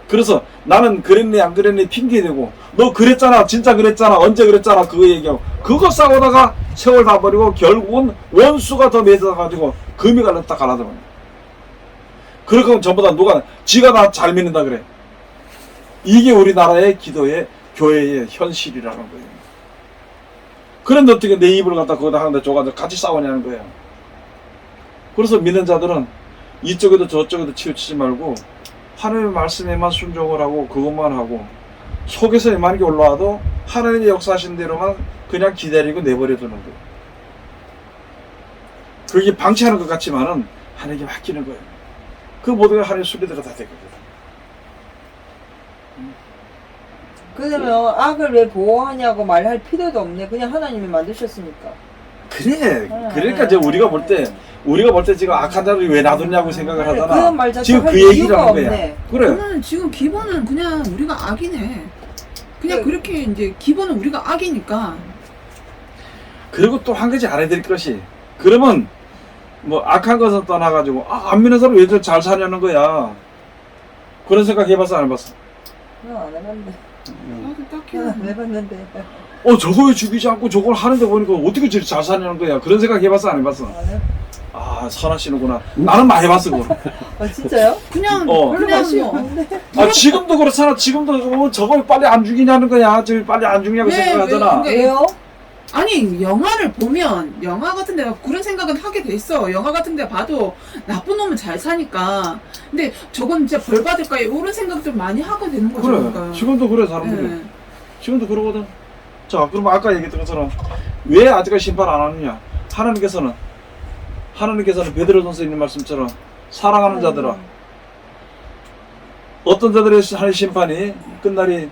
그래서 나는 그랬네 안 그랬네 핑계대고 너 그랬잖아 진짜 그랬잖아 언제 그랬잖아 그거 얘기하고 그거 싸우다가 세월 다 버리고 결국은 원수가 더 맺어가지고 금이 갈랐다 갈라져버려. 그렇게 하면 전부 다 누가 지가 나 잘 믿는다 그래. 이게 우리나라의 기도의 교회의 현실이라는 거예요. 그런데 어떻게 내 입을 갖다 거기다 하는데 저가 같이 싸우냐는 거예요. 그래서 믿는 자들은 이쪽에도 저쪽에도 치우치지 말고 하나님의 말씀에만 순종을 하고 그것만 하고 속에서 이만한 게 올라와도 하나님의 역사하신 대로만 그냥 기다리고 내버려 두는 거예요. 그게 방치하는 것 같지만은 하나님께 맡기는 거예요. 그 모든 게 하나님의 순리대로 다 되거든. 그러면 악을 왜 보호하냐고 말할 필요도 없네. 그냥 하나님이 만드셨으니까. 그래. 그러니까 이제 우리가 볼 때 지금 악한 자를 왜 놔뒀냐고 생각을 하잖아. 그런 말 자체 지금 할 그 얘기를 이유가 하는 거야. 없네. 그래. 저는 지금 기본은 그냥 우리가 악이네. 그냥 그렇게 이제 기본은 우리가 악이니까. 그리고 또 한 가지 알아야 될 것이 그러면 뭐 악한 것은 떠나가지고 안 믿는 사람 왜 잘 사냐는 거야. 그런 생각 해봤어 안 해봤어? 안 해봤는데. 나도 딱히 안 해봤는데. 저거 왜 죽이지 않고 저걸 하는데 보니까 어떻게 저렇게 잘 사냐는 거야. 그런 생각 해봤어 안 해봤어? 선하시는구나. 나는 많이 해봤어 그거. 진짜요? 그냥 어. 별로 그냥 관심이 뭐 없는데. 지금도 그렇잖아. 지금도 저걸 빨리 안 죽이냐는 거야. 저걸 빨리 안 죽냐고 왜, 생각하잖아. 왜, 그러니까 왜요? 아니 영화를 보면 영화 같은 데 그런 생각은 하게 돼 있어. 영화 같은 데 봐도 나쁜 놈은 잘 사니까. 근데 저건 진짜 벌 받을까 이런 생각들 많이 하게 되는 거죠. 그래. 그러니까. 지금도 그래 사람들이. 예. 지금도 그러거든. 자, 그럼 아까 얘기했던 것처럼 왜 아직까지 심판 안 하느냐? 하나님께서는 베드로전서에 있는 말씀처럼 사랑하는 자들아, 어떤 자들의 하나님 심판이 끝날이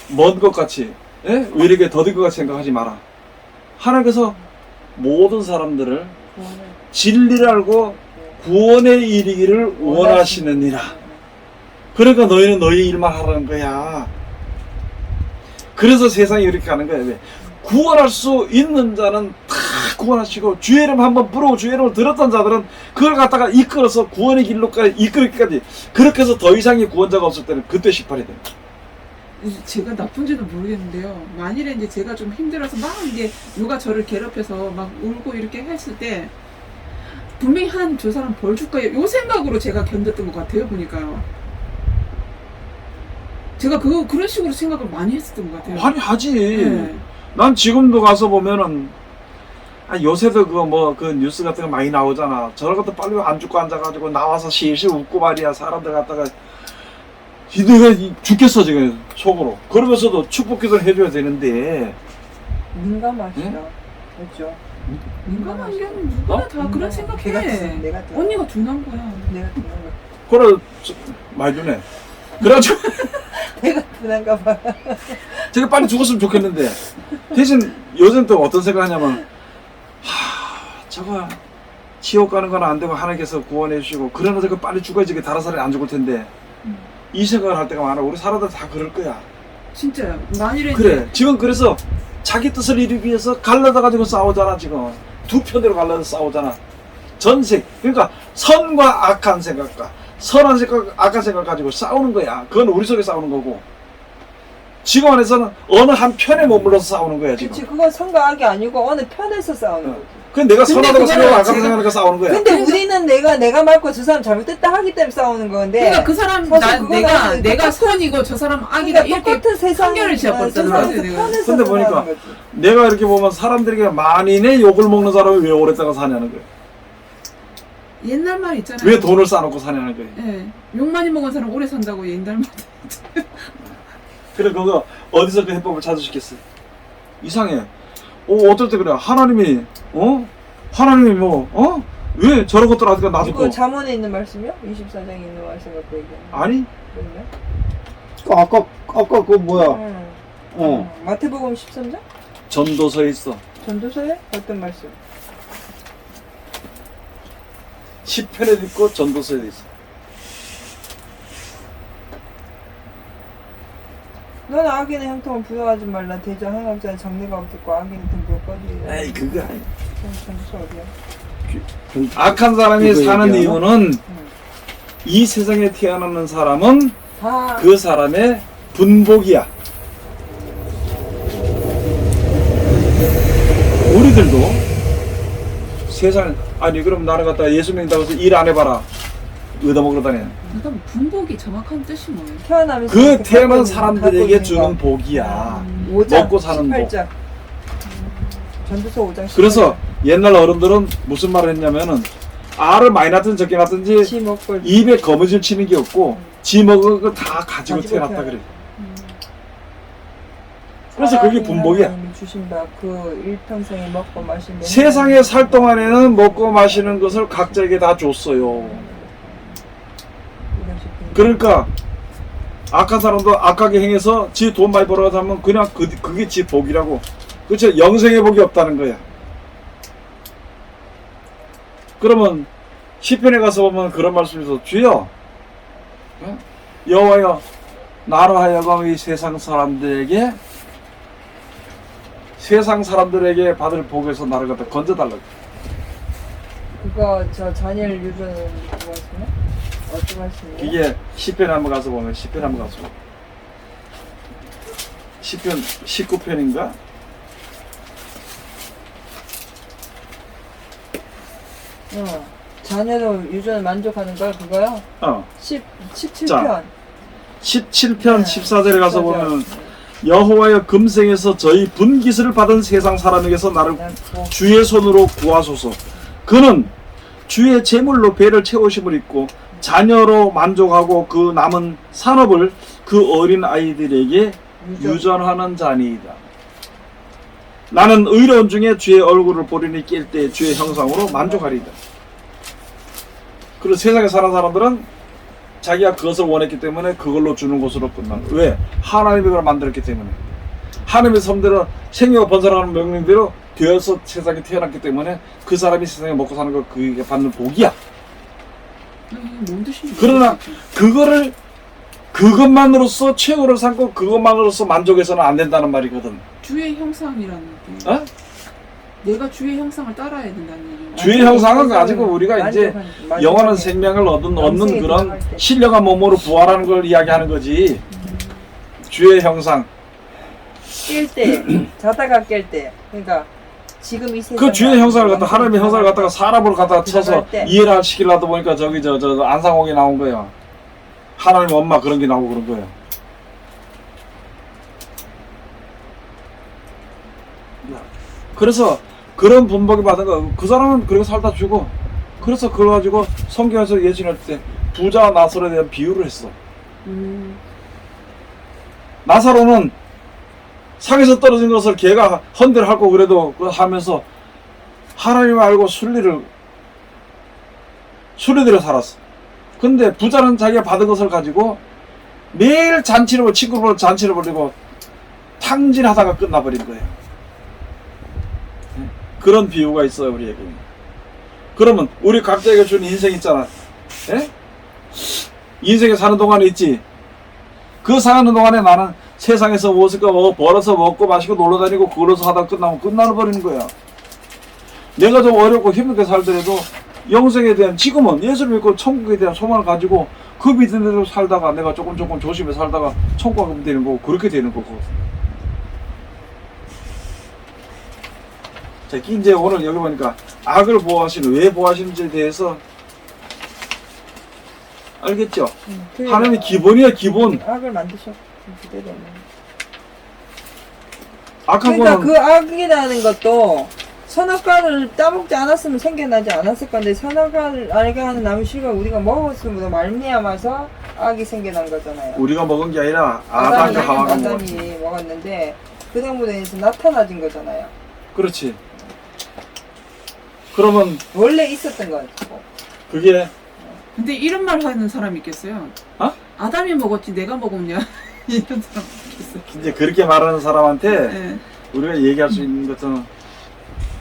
먼 것 같이, 왜 이렇게 더딜 것 같이 생각하지 마라. 하나님께서 모든 사람들을 진리를 알고 구원에 이르기를 원하시느니라. 그러니까 너희는 너희 일만 하라는 거야. 그래서 세상이 이렇게 가는 거야. 왜? 구원할 수 있는 자는 다 구원하시고 주의 이름 한번 부르고 주의 이름을 들었던 자들은 그걸 갖다가 이끌어서 구원의 길로까지 이끌기까지 그렇게 해서 더 이상의 구원자가 없을 때는 그때 심판이 됩니다. 제가 나쁜지는 모르겠는데요. 만일에 이제 제가 좀 힘들어서 막 이게 누가 저를 괴롭혀서 막 울고 이렇게 했을 때 분명히 한 저 사람 벌 줄까요? 요 생각으로 제가 견뎠던 것 같아요. 보니까요. 제가 그런 식으로 생각을 많이 했었던 것 같아요. 많이 하지. 네. 난 지금도 가서 보면은 요새도 그 뉴스 같은 거 많이 나오잖아. 저런 것도 빨리 안 죽고 앉아가지고 나와서 실실 웃고 말이야. 사람들 갖다가 내가 죽겠어 지금 속으로. 그러면서도 축복기도를 해줘야 되는데 민감하시다. 응? 그렇죠. 민감한 게 누구나 다 그런 생각해. 내가 언니가 둔한 거야. 내가 둔한 거. 그래 말주네. 그래가지고 내가 둔한가 봐. 제가 빨리 죽었으면 좋겠는데 대신 요새는 또 어떤 생각하냐면 저거 지옥 가는 건 안 되고 하나님께서 구원해 주시고 그러나 저거 빨리 죽어야지 다른 사람이 안 죽을 텐데 이 생각을 할 때가 많아. 우리 사람들 다 그럴 거야. 진짜요. 만일에 그래 지금 그래서 자기 뜻을 이루기 위해서 갈라다 가지고 싸우잖아. 지금 두 편으로 갈라서 싸우잖아. 전색 그러니까 선과 악한 생각과 선한 생각 악한 생각 가지고 싸우는 거야. 그건 우리 속에 싸우는 거고 지금 안에서는 어느 한 편에 머물러서 싸우는 거야 지금. 그렇지. 그건 선과 악이 아니고 어느 편에서 싸우는 거지. 그건 내가 근데 선하다고 그거는 생각하고 악하다고 제가- 생각하니까 싸우는 거야. 근데 우리는 내가 맞고 저 사람 잘못됐다 하기 때문에 싸우는 건데. 그러니까 그 사람 사실 그거는 내가 선이고 저 사람 악이다 그러니까 이렇게 똑같은 세상 판결을 지어버렸다는 세상에서 거지, 내가. 편에서 근데 보니까 싸우는 거지. 내가 이렇게 보면 사람들에게 만인의 욕을 먹는 사람이 왜 오랫동안 사냐는 거야. 옛날 말 있잖아요. 왜 돈을 쌓아놓고 사냐는 거야. 예. 욕 많이 먹은 사람 오래 산다고 옛날 말. 그래 그거 어디서 그 해법을 찾으시겠어요? 이상해. 어떨 때 그래. 하나님이 왜 저런 것들 아직 이거 놔두고 잠언에 있는 말씀이요? 24장에 있는 말씀 갖고 얘기하는 아니 그러면? 아까 그 뭐야? 마태복음 13장? 전도서에 있어. 전도서에? 어떤 말씀? 10편에도 있고 전도서에도 있어. 너는 악인의 형통을 부여하지 말라. 대저 행악자의 장래가 없겠고 악인의 등불 꺼지리라. 에이 그거 아니. 전도서 어디야? 악한 사람이 이거 사는 얘기하나? 이유는 이 세상에 태어나는 사람은 다 그 사람의 분복이야. 우리들도 세상 아니 그럼 나를 갖다가 예수 믿는다고 해서 일 안 해봐라. 얻어먹으러 다녀. 그러니까 분복이 정확한 뜻이 뭐예요? 태어나면서 그 이렇게 태어난 갖고 사람들에게 있는 주는 거. 복이야. 5장, 먹고 사는 복. 18장. 전도서 5장 18장. 그래서 옛날 어른들은 무슨 말을 했냐면은 알을 많이 낳든지 적게 낳든지 지 먹고 입에 거머질 치는 게 없고 지 먹은 거 다 가지고 태어났다 그래. 그래서 그게 분복이야. 하나님이 주신 바 그 일평생에 먹고 마신 바 세상에 살 동안에는 먹고 마시는 것을 각자에게 다 줬어요. 그러니까 악한 사람도 악하게 행해서 지 돈 많이 벌어가서 하면 그냥 그게 지 복이라고. 그렇죠? 영생의 복이 없다는 거야. 그러면 시편에 가서 보면 그런 말씀이 있어. 주여 여호와여 나로 하여금 이 세상 사람들에게 받을 복에서 나를 갖다 건져달라고. 그거 저 잔열 유전 그거 말씀이야? 어떤 말씀이에요? 이게 시편에 한번 가서 보면 시편에 한번 가서 시편 19편인가? 자녀로 유전을 만족하는 걸 그거요? 17편. 자, 17편 14절에 가서 보면 여호와여 금생에서 저희 분깃을 받은 세상 사람에게서 나를 주의 손으로 구하소서. 그는 주의 재물로 배를 채우심을 입고 자녀로 만족하고 그 남은 산업을 그 어린 아이들에게 유전하는 자니이다. 나는 의로운 중에 주의 얼굴을 보리니 깰 때 주의 형상으로 만족하리이다. 그리고 세상에 사는 사람들은 자기가 그것을 원했기 때문에 그걸로 주는 것으로 끝난. 왜? 하나님이 그걸 만들었기 때문에. 하나님의 섬대로 생명과 번성하는 명령대로 되어서 세상에 태어났기 때문에 그 사람이 세상에 먹고 사는 거 그게 받는 복이야. 뭔 뜻인지. 그러나 그거를 그것만으로서 최고를 삼고 그것만으로서 만족해서는 안 된다는 말이거든. 주의 형상이라는 게. 어? 내가 주의 형상을 따라야 된다는 얘기예요. 주의 형상은 가지고 우리가 이제 영원한 생명을 얻는 그런 신령한 몸으로 부활하는 걸 이야기하는 거지. 주의 형상. 깰 때, 자다가 깰 때. 그러니까 지금 이 세상 그 주의 형상을 갖다 하나님의 형상을 갖다가 사람으로 갖다가 쳐서 이해를 시키려다 보니까 저기 저 안상홍이 나온 거예요. 하나님 엄마 그런 게 나오고 그런 거예요. 그래서 그런 분복이 받은 거, 그 사람은 그렇게 살다 죽어. 그래서 그걸 가지고 성경에서 예언할 때 부자와 나사로에 대한 비유를 했어. 나사로는 상에서 떨어진 것을 걔가 헌대하고 그래도 그 하면서 하나님을 알고 순리대로 살았어. 근데 부자는 자기가 받은 것을 가지고 매일 잔치를 친구를 잔치를 벌리고 탕진하다가 끝나버린 거예요. 그런 비유가 있어요, 우리에게. 그러면 우리 각자에게 주는 인생 있잖아. 예? 인생에 사는 동안에 있지. 그 사는 동안에 나는 세상에서 무엇을 벌어서 먹고 마시고 놀러 다니고 그걸로서 하다 끝나면 끝나버리는 거야. 내가 좀 어렵고 힘들게 살더라도 영생에 대한, 지금은 예수를 믿고 천국에 대한 소망을 가지고 그 믿는 대로 살다가 내가 조금 조심해 살다가 천국 가면 되는 거고, 그렇게 되는 거고. 자, 이제 오늘 여기 보니까 악을 보호하시는, 왜 보호하시는지에 대해서 알겠죠? 하나님의 기본이야, 기본. 악을 만드셨고 그대로는. 악한 그러니까 거는 그 악이라는 것도 선악과를 따먹지 않았으면 생겨나지 않았을 건데, 선악과를 알게 하는 나무 실과 우리가 먹었음으로 말미암아서 악이 생겨난 거잖아요. 우리가 먹은 게 아니라 아담과 하와가 먹었지. 아담이 먹었는데 그다음으로 인해서 나타나진 거잖아요. 그렇지. 그러면 원래 있었던 거고. 그게 근데 이런 말 하는 사람이 있겠어요? 어? 아담이 먹었지 내가 먹었냐? 이런 사람 있겠어요. 이제 그렇게 말하는 사람한테 네. 우리가 얘기할 수 있는 것은,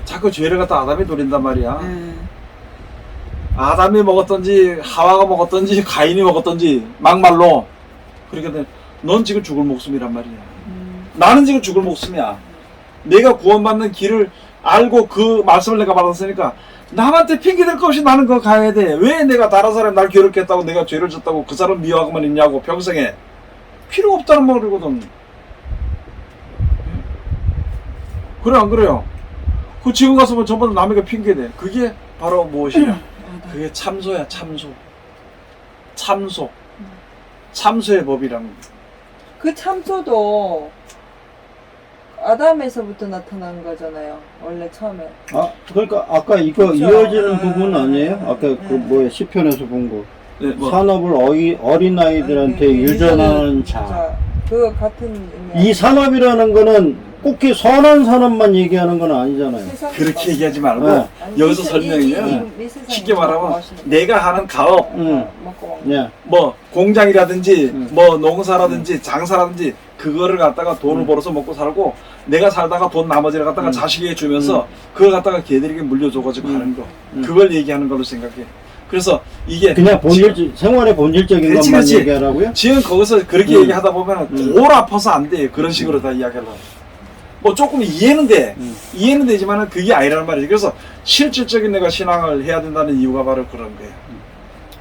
자꾸 죄를 갖다 아담이 돌린단 말이야. 네. 아담이 먹었던지 하와가 먹었던지 가인이 먹었던지 막말로 그렇게 넌 지금 죽을 목숨이란 말이야. 나는 지금 죽을 목숨이야. 내가 구원받는 길을 알고 그 말씀을 내가 받았으니까 남한테 핑계댈 거 없이 나는 그거 가야 돼. 왜 내가 다른 사람이 날 괴롭게 했다고, 내가 죄를 졌다고 그 사람 미워하고만 있냐고. 평생에 필요 없다는 말이거든. 그래 안 그래요? 그 지금 가서 뭐 전부 다 남에게 핑계대. 그게 바로 무엇이냐? 그게 참소야, 참소. 참소. 참소의 법이라는 거. 그 참소도 아담에서부터 나타난 거잖아요. 원래 처음에. 아, 그러니까 아까 이거 그렇죠. 이어지는 부분 아니에요? 아까 그 네. 뭐야 시편에서 본 거. 네, 뭐 산업을 어린아이들한테 유전하는 자. 그거 같은 의미. 이 산업이라는 거는 꼭 선한 산업만 얘기하는 건 아니잖아요. 그렇게 얘기하지 말고 네. 여기서 설명이면 쉽게 말하면 내가 하는 가업, 먹고 먹는. 예. 뭐 공장이라든지 뭐 농사라든지 장사라든지 그거를 갖다가 돈을 벌어서 먹고 살고, 내가 살다가 돈 나머지를 갖다가 자식에게 주면서 그걸 갖다가 걔들에게 물려줘가지고 하는 거, 그걸 얘기하는 걸로 생각해. 그래서 이게 그냥 생활의 본질적인 그렇지, 것만 그렇지. 얘기하라고요? 지금 거기서 그렇게 얘기하다 보면 돌 아파서 안 돼. 그런 식으로 다 이야기하려고. 뭐 조금 이해는 돼. 이해는 되지만은 그게 아니라는 말이지. 그래서 실질적인 내가 신앙을 해야 된다는 이유가 바로 그런 거예요.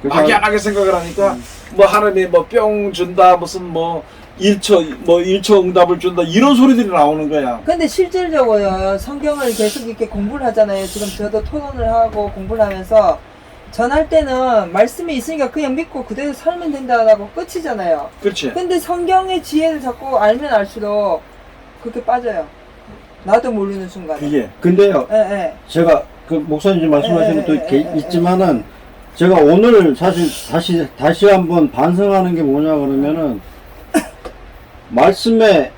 막연하게 생각을 하니까 뭐 하나님이 뭐 뿅 준다, 무슨 뭐 1초 응답을 준다, 이런 소리들이 나오는 거야. 근데 실질적으로 성경을 계속 이렇게 공부를 하잖아요. 지금 저도 토론을 하고 공부를 하면서 전할 때는 말씀이 있으니까 그냥 믿고 그대로 살면 된다라고 끝이잖아요. 그렇지. 근데 성경의 지혜를 자꾸 알면 알수록 그렇게 빠져요. 나도 모르는 순간에. 그게 근데요, 예, 예. 제가 그 목사님 말씀하시는 것도 있지만은 제가 오늘 사실 다시 한번 반성하는 게 뭐냐 그러면은 말씀의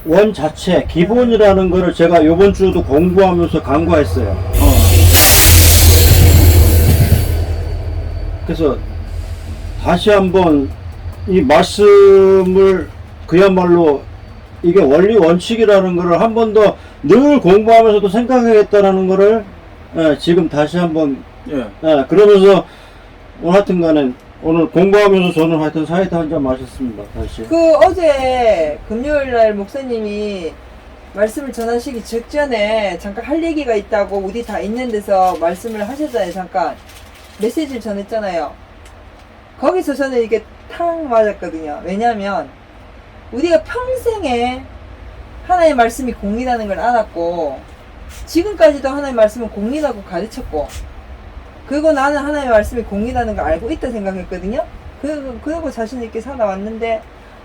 원 자체 기본이라는 거를 제가 요번 주도 공부하면서 간과했어요. 그래서 다시 한번 이 말씀을 그야말로 이게 원리 원칙이라는 거를 한 번 더 늘 공부하면서도 생각하겠다라는 거를 지금 다시 한번 그러면서 오늘 하여튼 간에 오늘 공부하면서 저는 하여튼 사이다 한 잔 마셨습니다. 다시. 그 어제 금요일 날 목사님이 말씀을 전하시기 직전에 잠깐 할 얘기가 있다고 우리 다 있는 데서 말씀을 하셨잖아요. 잠깐 메시지를 전했잖아요. 거기서 저는 이게 탕 맞았거든요. 왜냐하면 우리가 평생에 하나님의 말씀이 공이라는 걸 알았고, 지금까지도 하나님의 말씀은 공이라고 가르쳤고, 그리고 나는 하나님의 말씀이 공이라는 걸 알고 있다 생각했거든요. 그리고 자신 있게 살아왔는데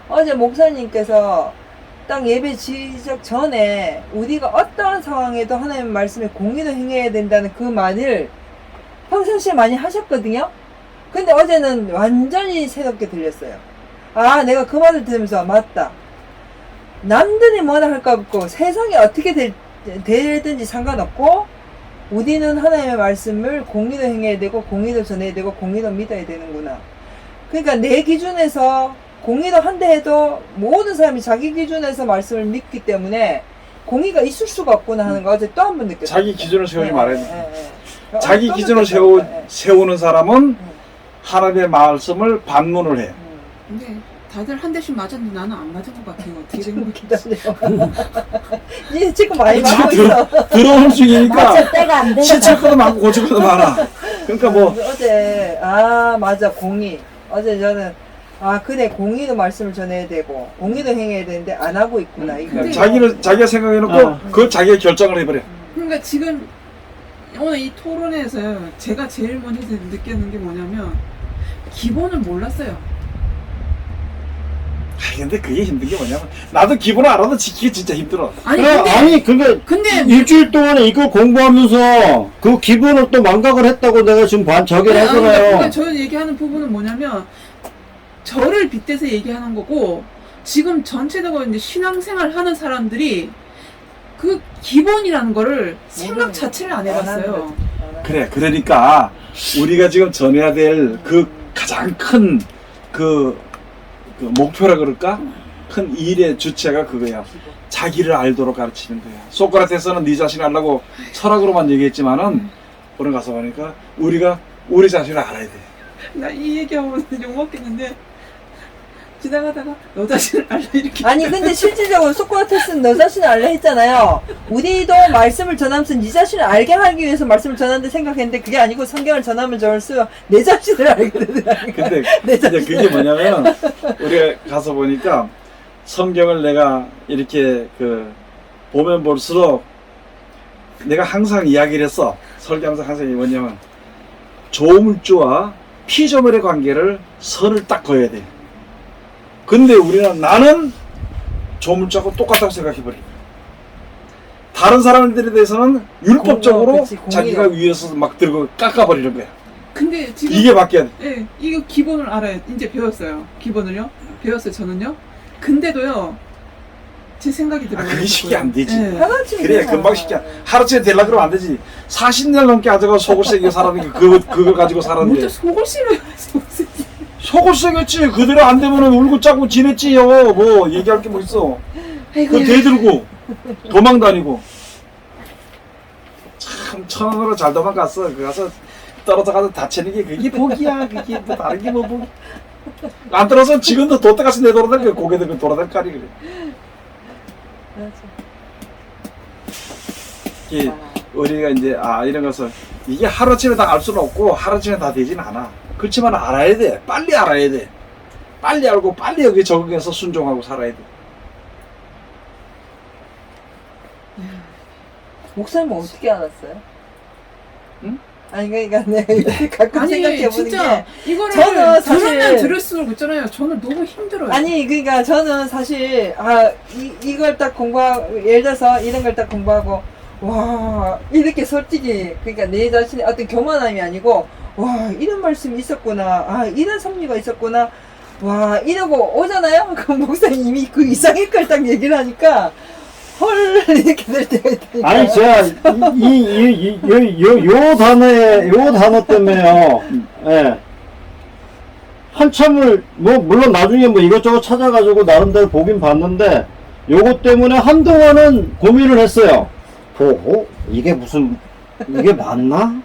어제 목사님께서 딱 예배 시작 전에 우리가 어떠한 상황에도 하나님의 말씀에 공의도 행해야 된다는 그 말을 평상시에 많이 하셨거든요. 근데 어제는 완전히 새롭게 들렸어요. 아, 내가 그 말을 들으면서 맞다. 남들이 뭐라 할까 없고 세상이 어떻게 되든지 상관없고 우리는 하나님의 말씀을 공의도 행해야 되고 공의도 전해야 되고 공의도 믿어야 되는구나. 그러니까 내 기준에서 공의도 한다 해도 모든 사람이 자기 기준에서 말씀을 믿기 때문에 공의가 있을 수가 없구나 하는 거 어제 또 한 번 느꼈어요. 자기 기준을 세우지 말아야 돼. 네. 자기 또 기준을 느꼈어요. 세우는 사람은 하나님의 말씀을 반문을 해. 근데 다들 한 대씩 맞았는데 나는 안 맞은 것 같아요. 어떻게 된 거지? 기다려. 니 지금 많이 맞고 있어. 들어오는 중이니까 맞을 때가 안 되나? 시칠 것도 많고 고칠 것도 많아. 그러니까 뭐 어제 맞아 공의. 어제 저는 그래 공의도 말씀을 전해야 되고 공의도 행해야 되는데 안 하고 있구나 이거. 근데- 자기가 생각해놓고 그걸 자기가 결정을 해버려. 그러니까 지금 오늘 이 토론에서 제가 제일 먼저 느끼는 게 뭐냐면 기본을 몰랐어요. 근데 그게 힘든 게 뭐냐면 나도 기본을 알아도 지키기 진짜 힘들어. 아니 근데 일주일 동안에 이거 공부하면서 그 기본을 또 망각을 했다고 내가 지금 저기를 하잖아요. 그러니까 저는 얘기하는 부분은 뭐냐면 저를 빗대서 얘기하는 거고 지금 전체적으로 이제 신앙생활 하는 사람들이 그 기본이라는 거를 생각 자체를 안 해봤어요. 그래, 그러니까 우리가 지금 전해야 될 그 가장 큰 그 목표라 그럴까? 큰 일의 주체가 그거야. 자기를 알도록 가르치는 거야. 소크라테스는 네 자신을 알라고 철학으로만 얘기했지만은 오늘 가서 보니까 우리가 우리 자신을 알아야 돼. 나 이 얘기하면 욕먹겠는데 지나가다가 너 자신을 알라 이렇게 아니 근데 실질적으로 소크라테스는 너 자신을 알려 했잖아요. 우리도 말씀을 전하면서 네 자신을 알게 하기 위해서 말씀을 전하는데 생각했는데 그게 아니고 성경을 전하면 전할수록 내 자신을 알게 되더라고요. 근데 내 이제 자신. 그게 뭐냐면 우리가 가서 보니까 성경을 내가 이렇게 보면 볼수록 내가 항상 이야기를 했어. 설교하면서 항상 뭐냐면 조물주와 피조물의 관계를 선을 딱 그어야 돼. 근데 우리는 나는 조물주하고 똑같다고 생각해버려. 다른 사람들에 대해서는 율법적으로 그치, 공의로. 자기가 위에서 막 들고 깎아버리는 거야. 근데 지금 이게 바뀌어야 돼. 예, 이거 기본을 알아요. 이제 배웠어요. 기본을요. 배웠어요. 저는요. 근데도요. 제 생각이 들어요. 그게 쉽게 안 되지. 하나쯤 그래 되잖아. 금방 쉽게 하루치에 되려고 그러면 안 되지. 40년 넘게 가져가 속을 새겨 살았는데 그걸 가지고 살았는데 먼저 속을 씹어요. 속을 속을 새겼지. 그대로 안 되면은 울고 짜고 지냈지요. 뭐 얘기할 게 뭐 있어. 그 대들고 도망 다니고 참 천원으로 잘 도망갔어. 그 가서 떨어져 가서 다치는 게 그게 복이야. 그게 뭐 다른 게 뭐 복. 안 떨어서 지금도 도떼같이 내돌아다니고 고개 들고 돌아다닐 까리 그래. 이게 우리가 이제 이런 것을 이게 하루아침에 다 알 수는 없고 하루아침에 다 되진 않아. 그렇지만 알아야 돼. 빨리 알아야 돼. 빨리 알고 빨리 여기 적응해서 순종하고 살아야 돼. 목사님은 어떻게 알았어요? 응? 아니 그러니까 내가 이렇게 가끔 생각해보는 진짜 게 이거를 저는 사실- 들으면 들을수록 있잖아요. 저는 너무 힘들어요. 아니 그러니까 저는 사실 이걸 딱 공부하고 예를 들어서 이런 걸 딱 공부하고 와 이렇게 솔직히 그러니까 내 자신의 어떤 교만함이 아니고 와 이런 말씀이 있었구나 이런 섭리가 있었구나 와 이러고 오잖아요. 그럼 목사님 이미 그 이상의 걸 딱 얘기를 하니까 헐 이렇게 될 때가 있다니까. 아니 제가 요 단어 때문에요. 예. 한참을 물론 나중에 이것저것 찾아가지고 나름대로 보긴 봤는데 요거 때문에 한동안은 고민을 했어요. 보고 이게 맞나?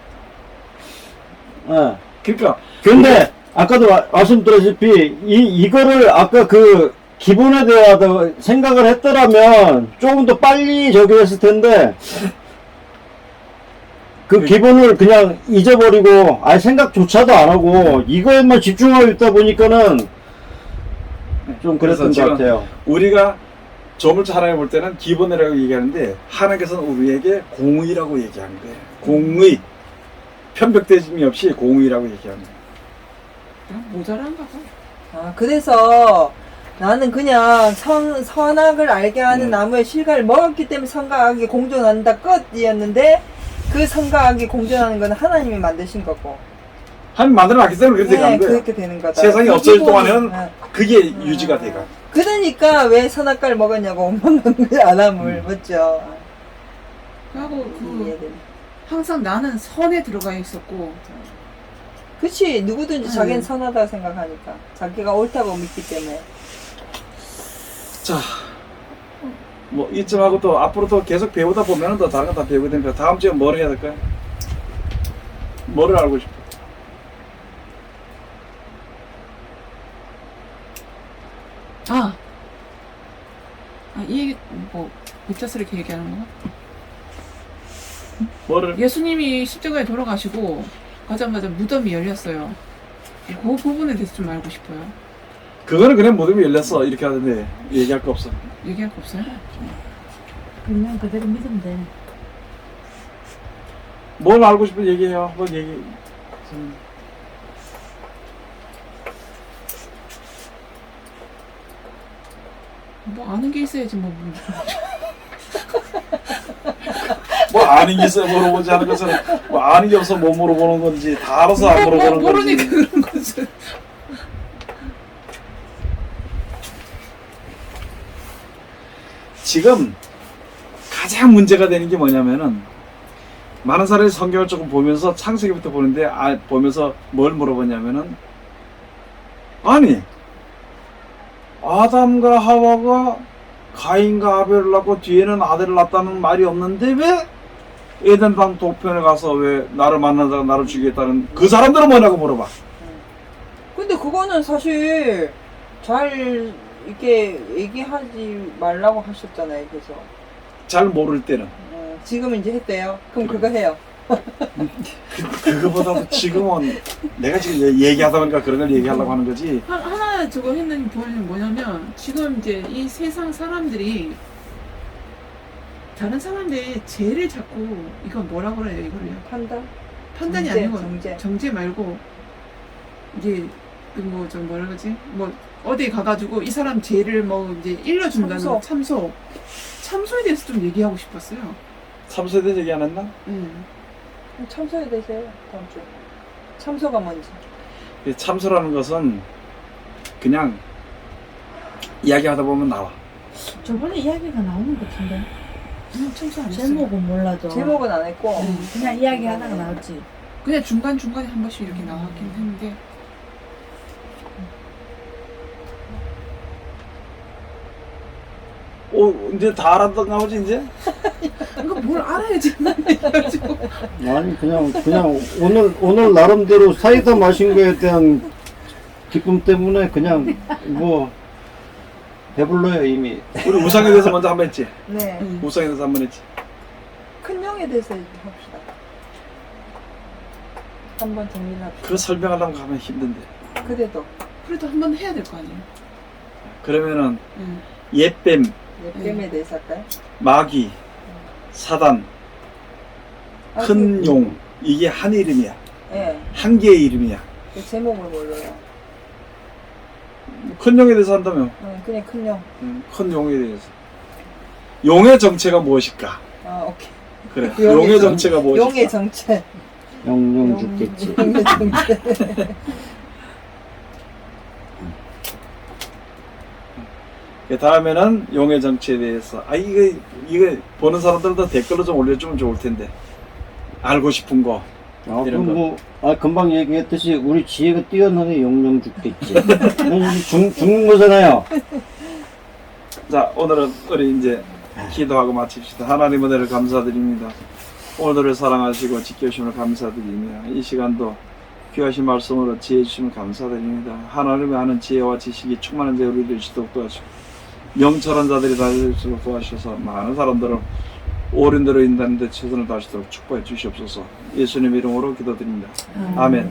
예. 그러니까 근데 아까도 말씀드렸다시피 이거를 아까 그 기본에 대하여 생각을 했더라면 조금 더 빨리 저기 했을 텐데 그 기본을 그냥 잊어버리고 생각조차도 안 하고 이거에만 집중하고 있다 보니까는 좀 그랬던 것 지금 같아요. 우리가 조물주 하나님 볼 때는 기본이라고 얘기하는데 하나님께서는 우리에게 공의라고 얘기하는 거예요. 공의. 편벽대짐이 없이 공의라고 얘기하는 거예요. 난 모자란가 봐. 그래서 나는 그냥 선악을 알게 하는 나무의 실과를 먹었기 때문에 선과 악이 공존한다 끝이었는데 그 선과 악이 공존하는 건 하나님이 만드신 거고. 한 만들어놨기 때문에 그렇게 가는 거예요. 그렇게 되는 거다. 세상이 그 없어질 기본이- 동안에는 네. 그게 유지가 돼가. 그러니까 왜 선악과를 먹었냐고 엄마는 아람을 맞죠. 하고 그 이해돼. 항상 나는 선에 들어가 있었고 그치 누구든지 네. 자기는 선하다고 생각하니까 자기가 옳다고 믿기 때문에. 자, 뭐 이쯤 하고 또 앞으로 또 계속 배우다 보면은 또 다른 거 다 배우게 되니까 다음 주에 뭘 해야 될까요? 뭐를 알고 싶어? 이 얘기 뭐 묻자스럽게 얘기하는 거? 뭐를? 예수님이 십자가에 돌아가시고 가자마자 무덤이 열렸어요. 그 부분에 대해서 좀 알고 싶어요. 그거는 그냥 무덤이 열렸어 이렇게 하던데 얘기할 거 없어. 얘기할 거 없어요? 그냥 그대로 믿으면 돼. 뭘 알고 싶은 얘기해요. 한번 얘기. 뭐 아는 게 있어야지 뭐. 뭐 아는 게 있어요 물어보지 않은 것은 뭐 아는 게 없어 못 물어보는 건지 다 알아서 안 물어보는 건지. 모르니까 그런 거지. 지금 가장 문제가 되는 게 뭐냐면은 많은 사람이 성경을 조금 보면서 창세기부터 보는데 보면서 뭘 물어보냐면은 아니 아담과 하와가 가인과 아벨을 낳고 뒤에는 아들을 낳았다는 말이 없는데 왜 에덴방 동편에 가서 왜 나를 만나다가 나를 죽이겠다는 그 사람들은 뭐냐고 물어봐. 근데 그거는 사실 잘 이렇게 얘기하지 말라고 하셨잖아요. 그래서 잘 모를 때는 지금 이제 했대요. 그럼 그거 해요. 그거보다도 지금은 내가 지금 얘기하다 보니까 그런 걸 얘기하려고 하는 거지. 하나 저거 했는 보는 뭐냐면 지금 이제 이 세상 사람들이 다른 사람들의 죄를 자꾸 이거 뭐라 그래요 이거를요? 판단이 정죄, 아니고 정죄 말고 이제 그 뭐 좀 뭐라 그러지? 뭐 어디 가가지고 이 사람 죄를 뭐 이제 일러준다는 참소에 대해서 좀 얘기하고 싶었어요. 참소에 대해서 얘기 안 했나? 참소에 되세요. 다음 주에. 참소가 뭔지. 이 참소라는 것은 그냥 이야기하다 보면 나와. 저번에 이야기가 나오는 것 같은데. 참소 안 했어요. 제목은 몰라도. 제목은 안 했고. 그냥 이야기하다가 나왔지. 그냥 중간중간에 한 번씩 이렇게 나왔긴 했는데 이제 다 알았던가 보지 이제? 이거 뭘 알아야지 해가지고 아니 그냥 오늘 나름대로 사이다 마신 거에 대한 기쁨 때문에 그냥 뭐 배불러요 이미. 우리 우상에 대해서 먼저 한번 했지? 네. 우상에 대해서 한번 했지? 큰 영에 대해서 합시다. 한번 정리를 합시다. 그거 설명하려고 하면 힘든데. 그래도 그래도 한 번 해야 될 거 아니에요. 그러면은 응. 옛뱀, 예뱀에 대해서 할까요? 마귀, 사단, 큰 용 이게 한 이름이야. 예. 한 개의 이름이야. 그 제목을 몰라요. 큰 용에 대해서 한다면 그냥 큰 영. 큰 용에 대해서. 용의 정체가 무엇일까? 오케이. 그래. 용의 용의 정체가 무엇일까? 용의 정체. 영영 죽겠지. 용의 정체. 다음에는 용의 정체에 대해서 이거 보는 사람들도 댓글로 좀 올려주면 좋을 텐데 알고 싶은 거 이런 거. 금방 얘기했듯이 우리 지혜가 뛰어나니 영영 죽겠지. 죽는 거잖아요. 자, 오늘은 우리 이제 기도하고 마칩시다. 하나님 은혜를 감사드립니다. 오늘을 사랑하시고 지켜주심을 감사드리며 이 시간도 귀하신 말씀으로 지혜 주심을 감사드립니다. 하나님의 아는 지혜와 지식이 충만한 자 우리들 지도록 도와주시고 명철한 자들이 다닐수록 도와주셔서 많은 사람들을 오륜대로 인도하는 데 최선을 다하시도록 축복해 주시옵소서. 예수님 이름으로 기도드립니다. 아멘.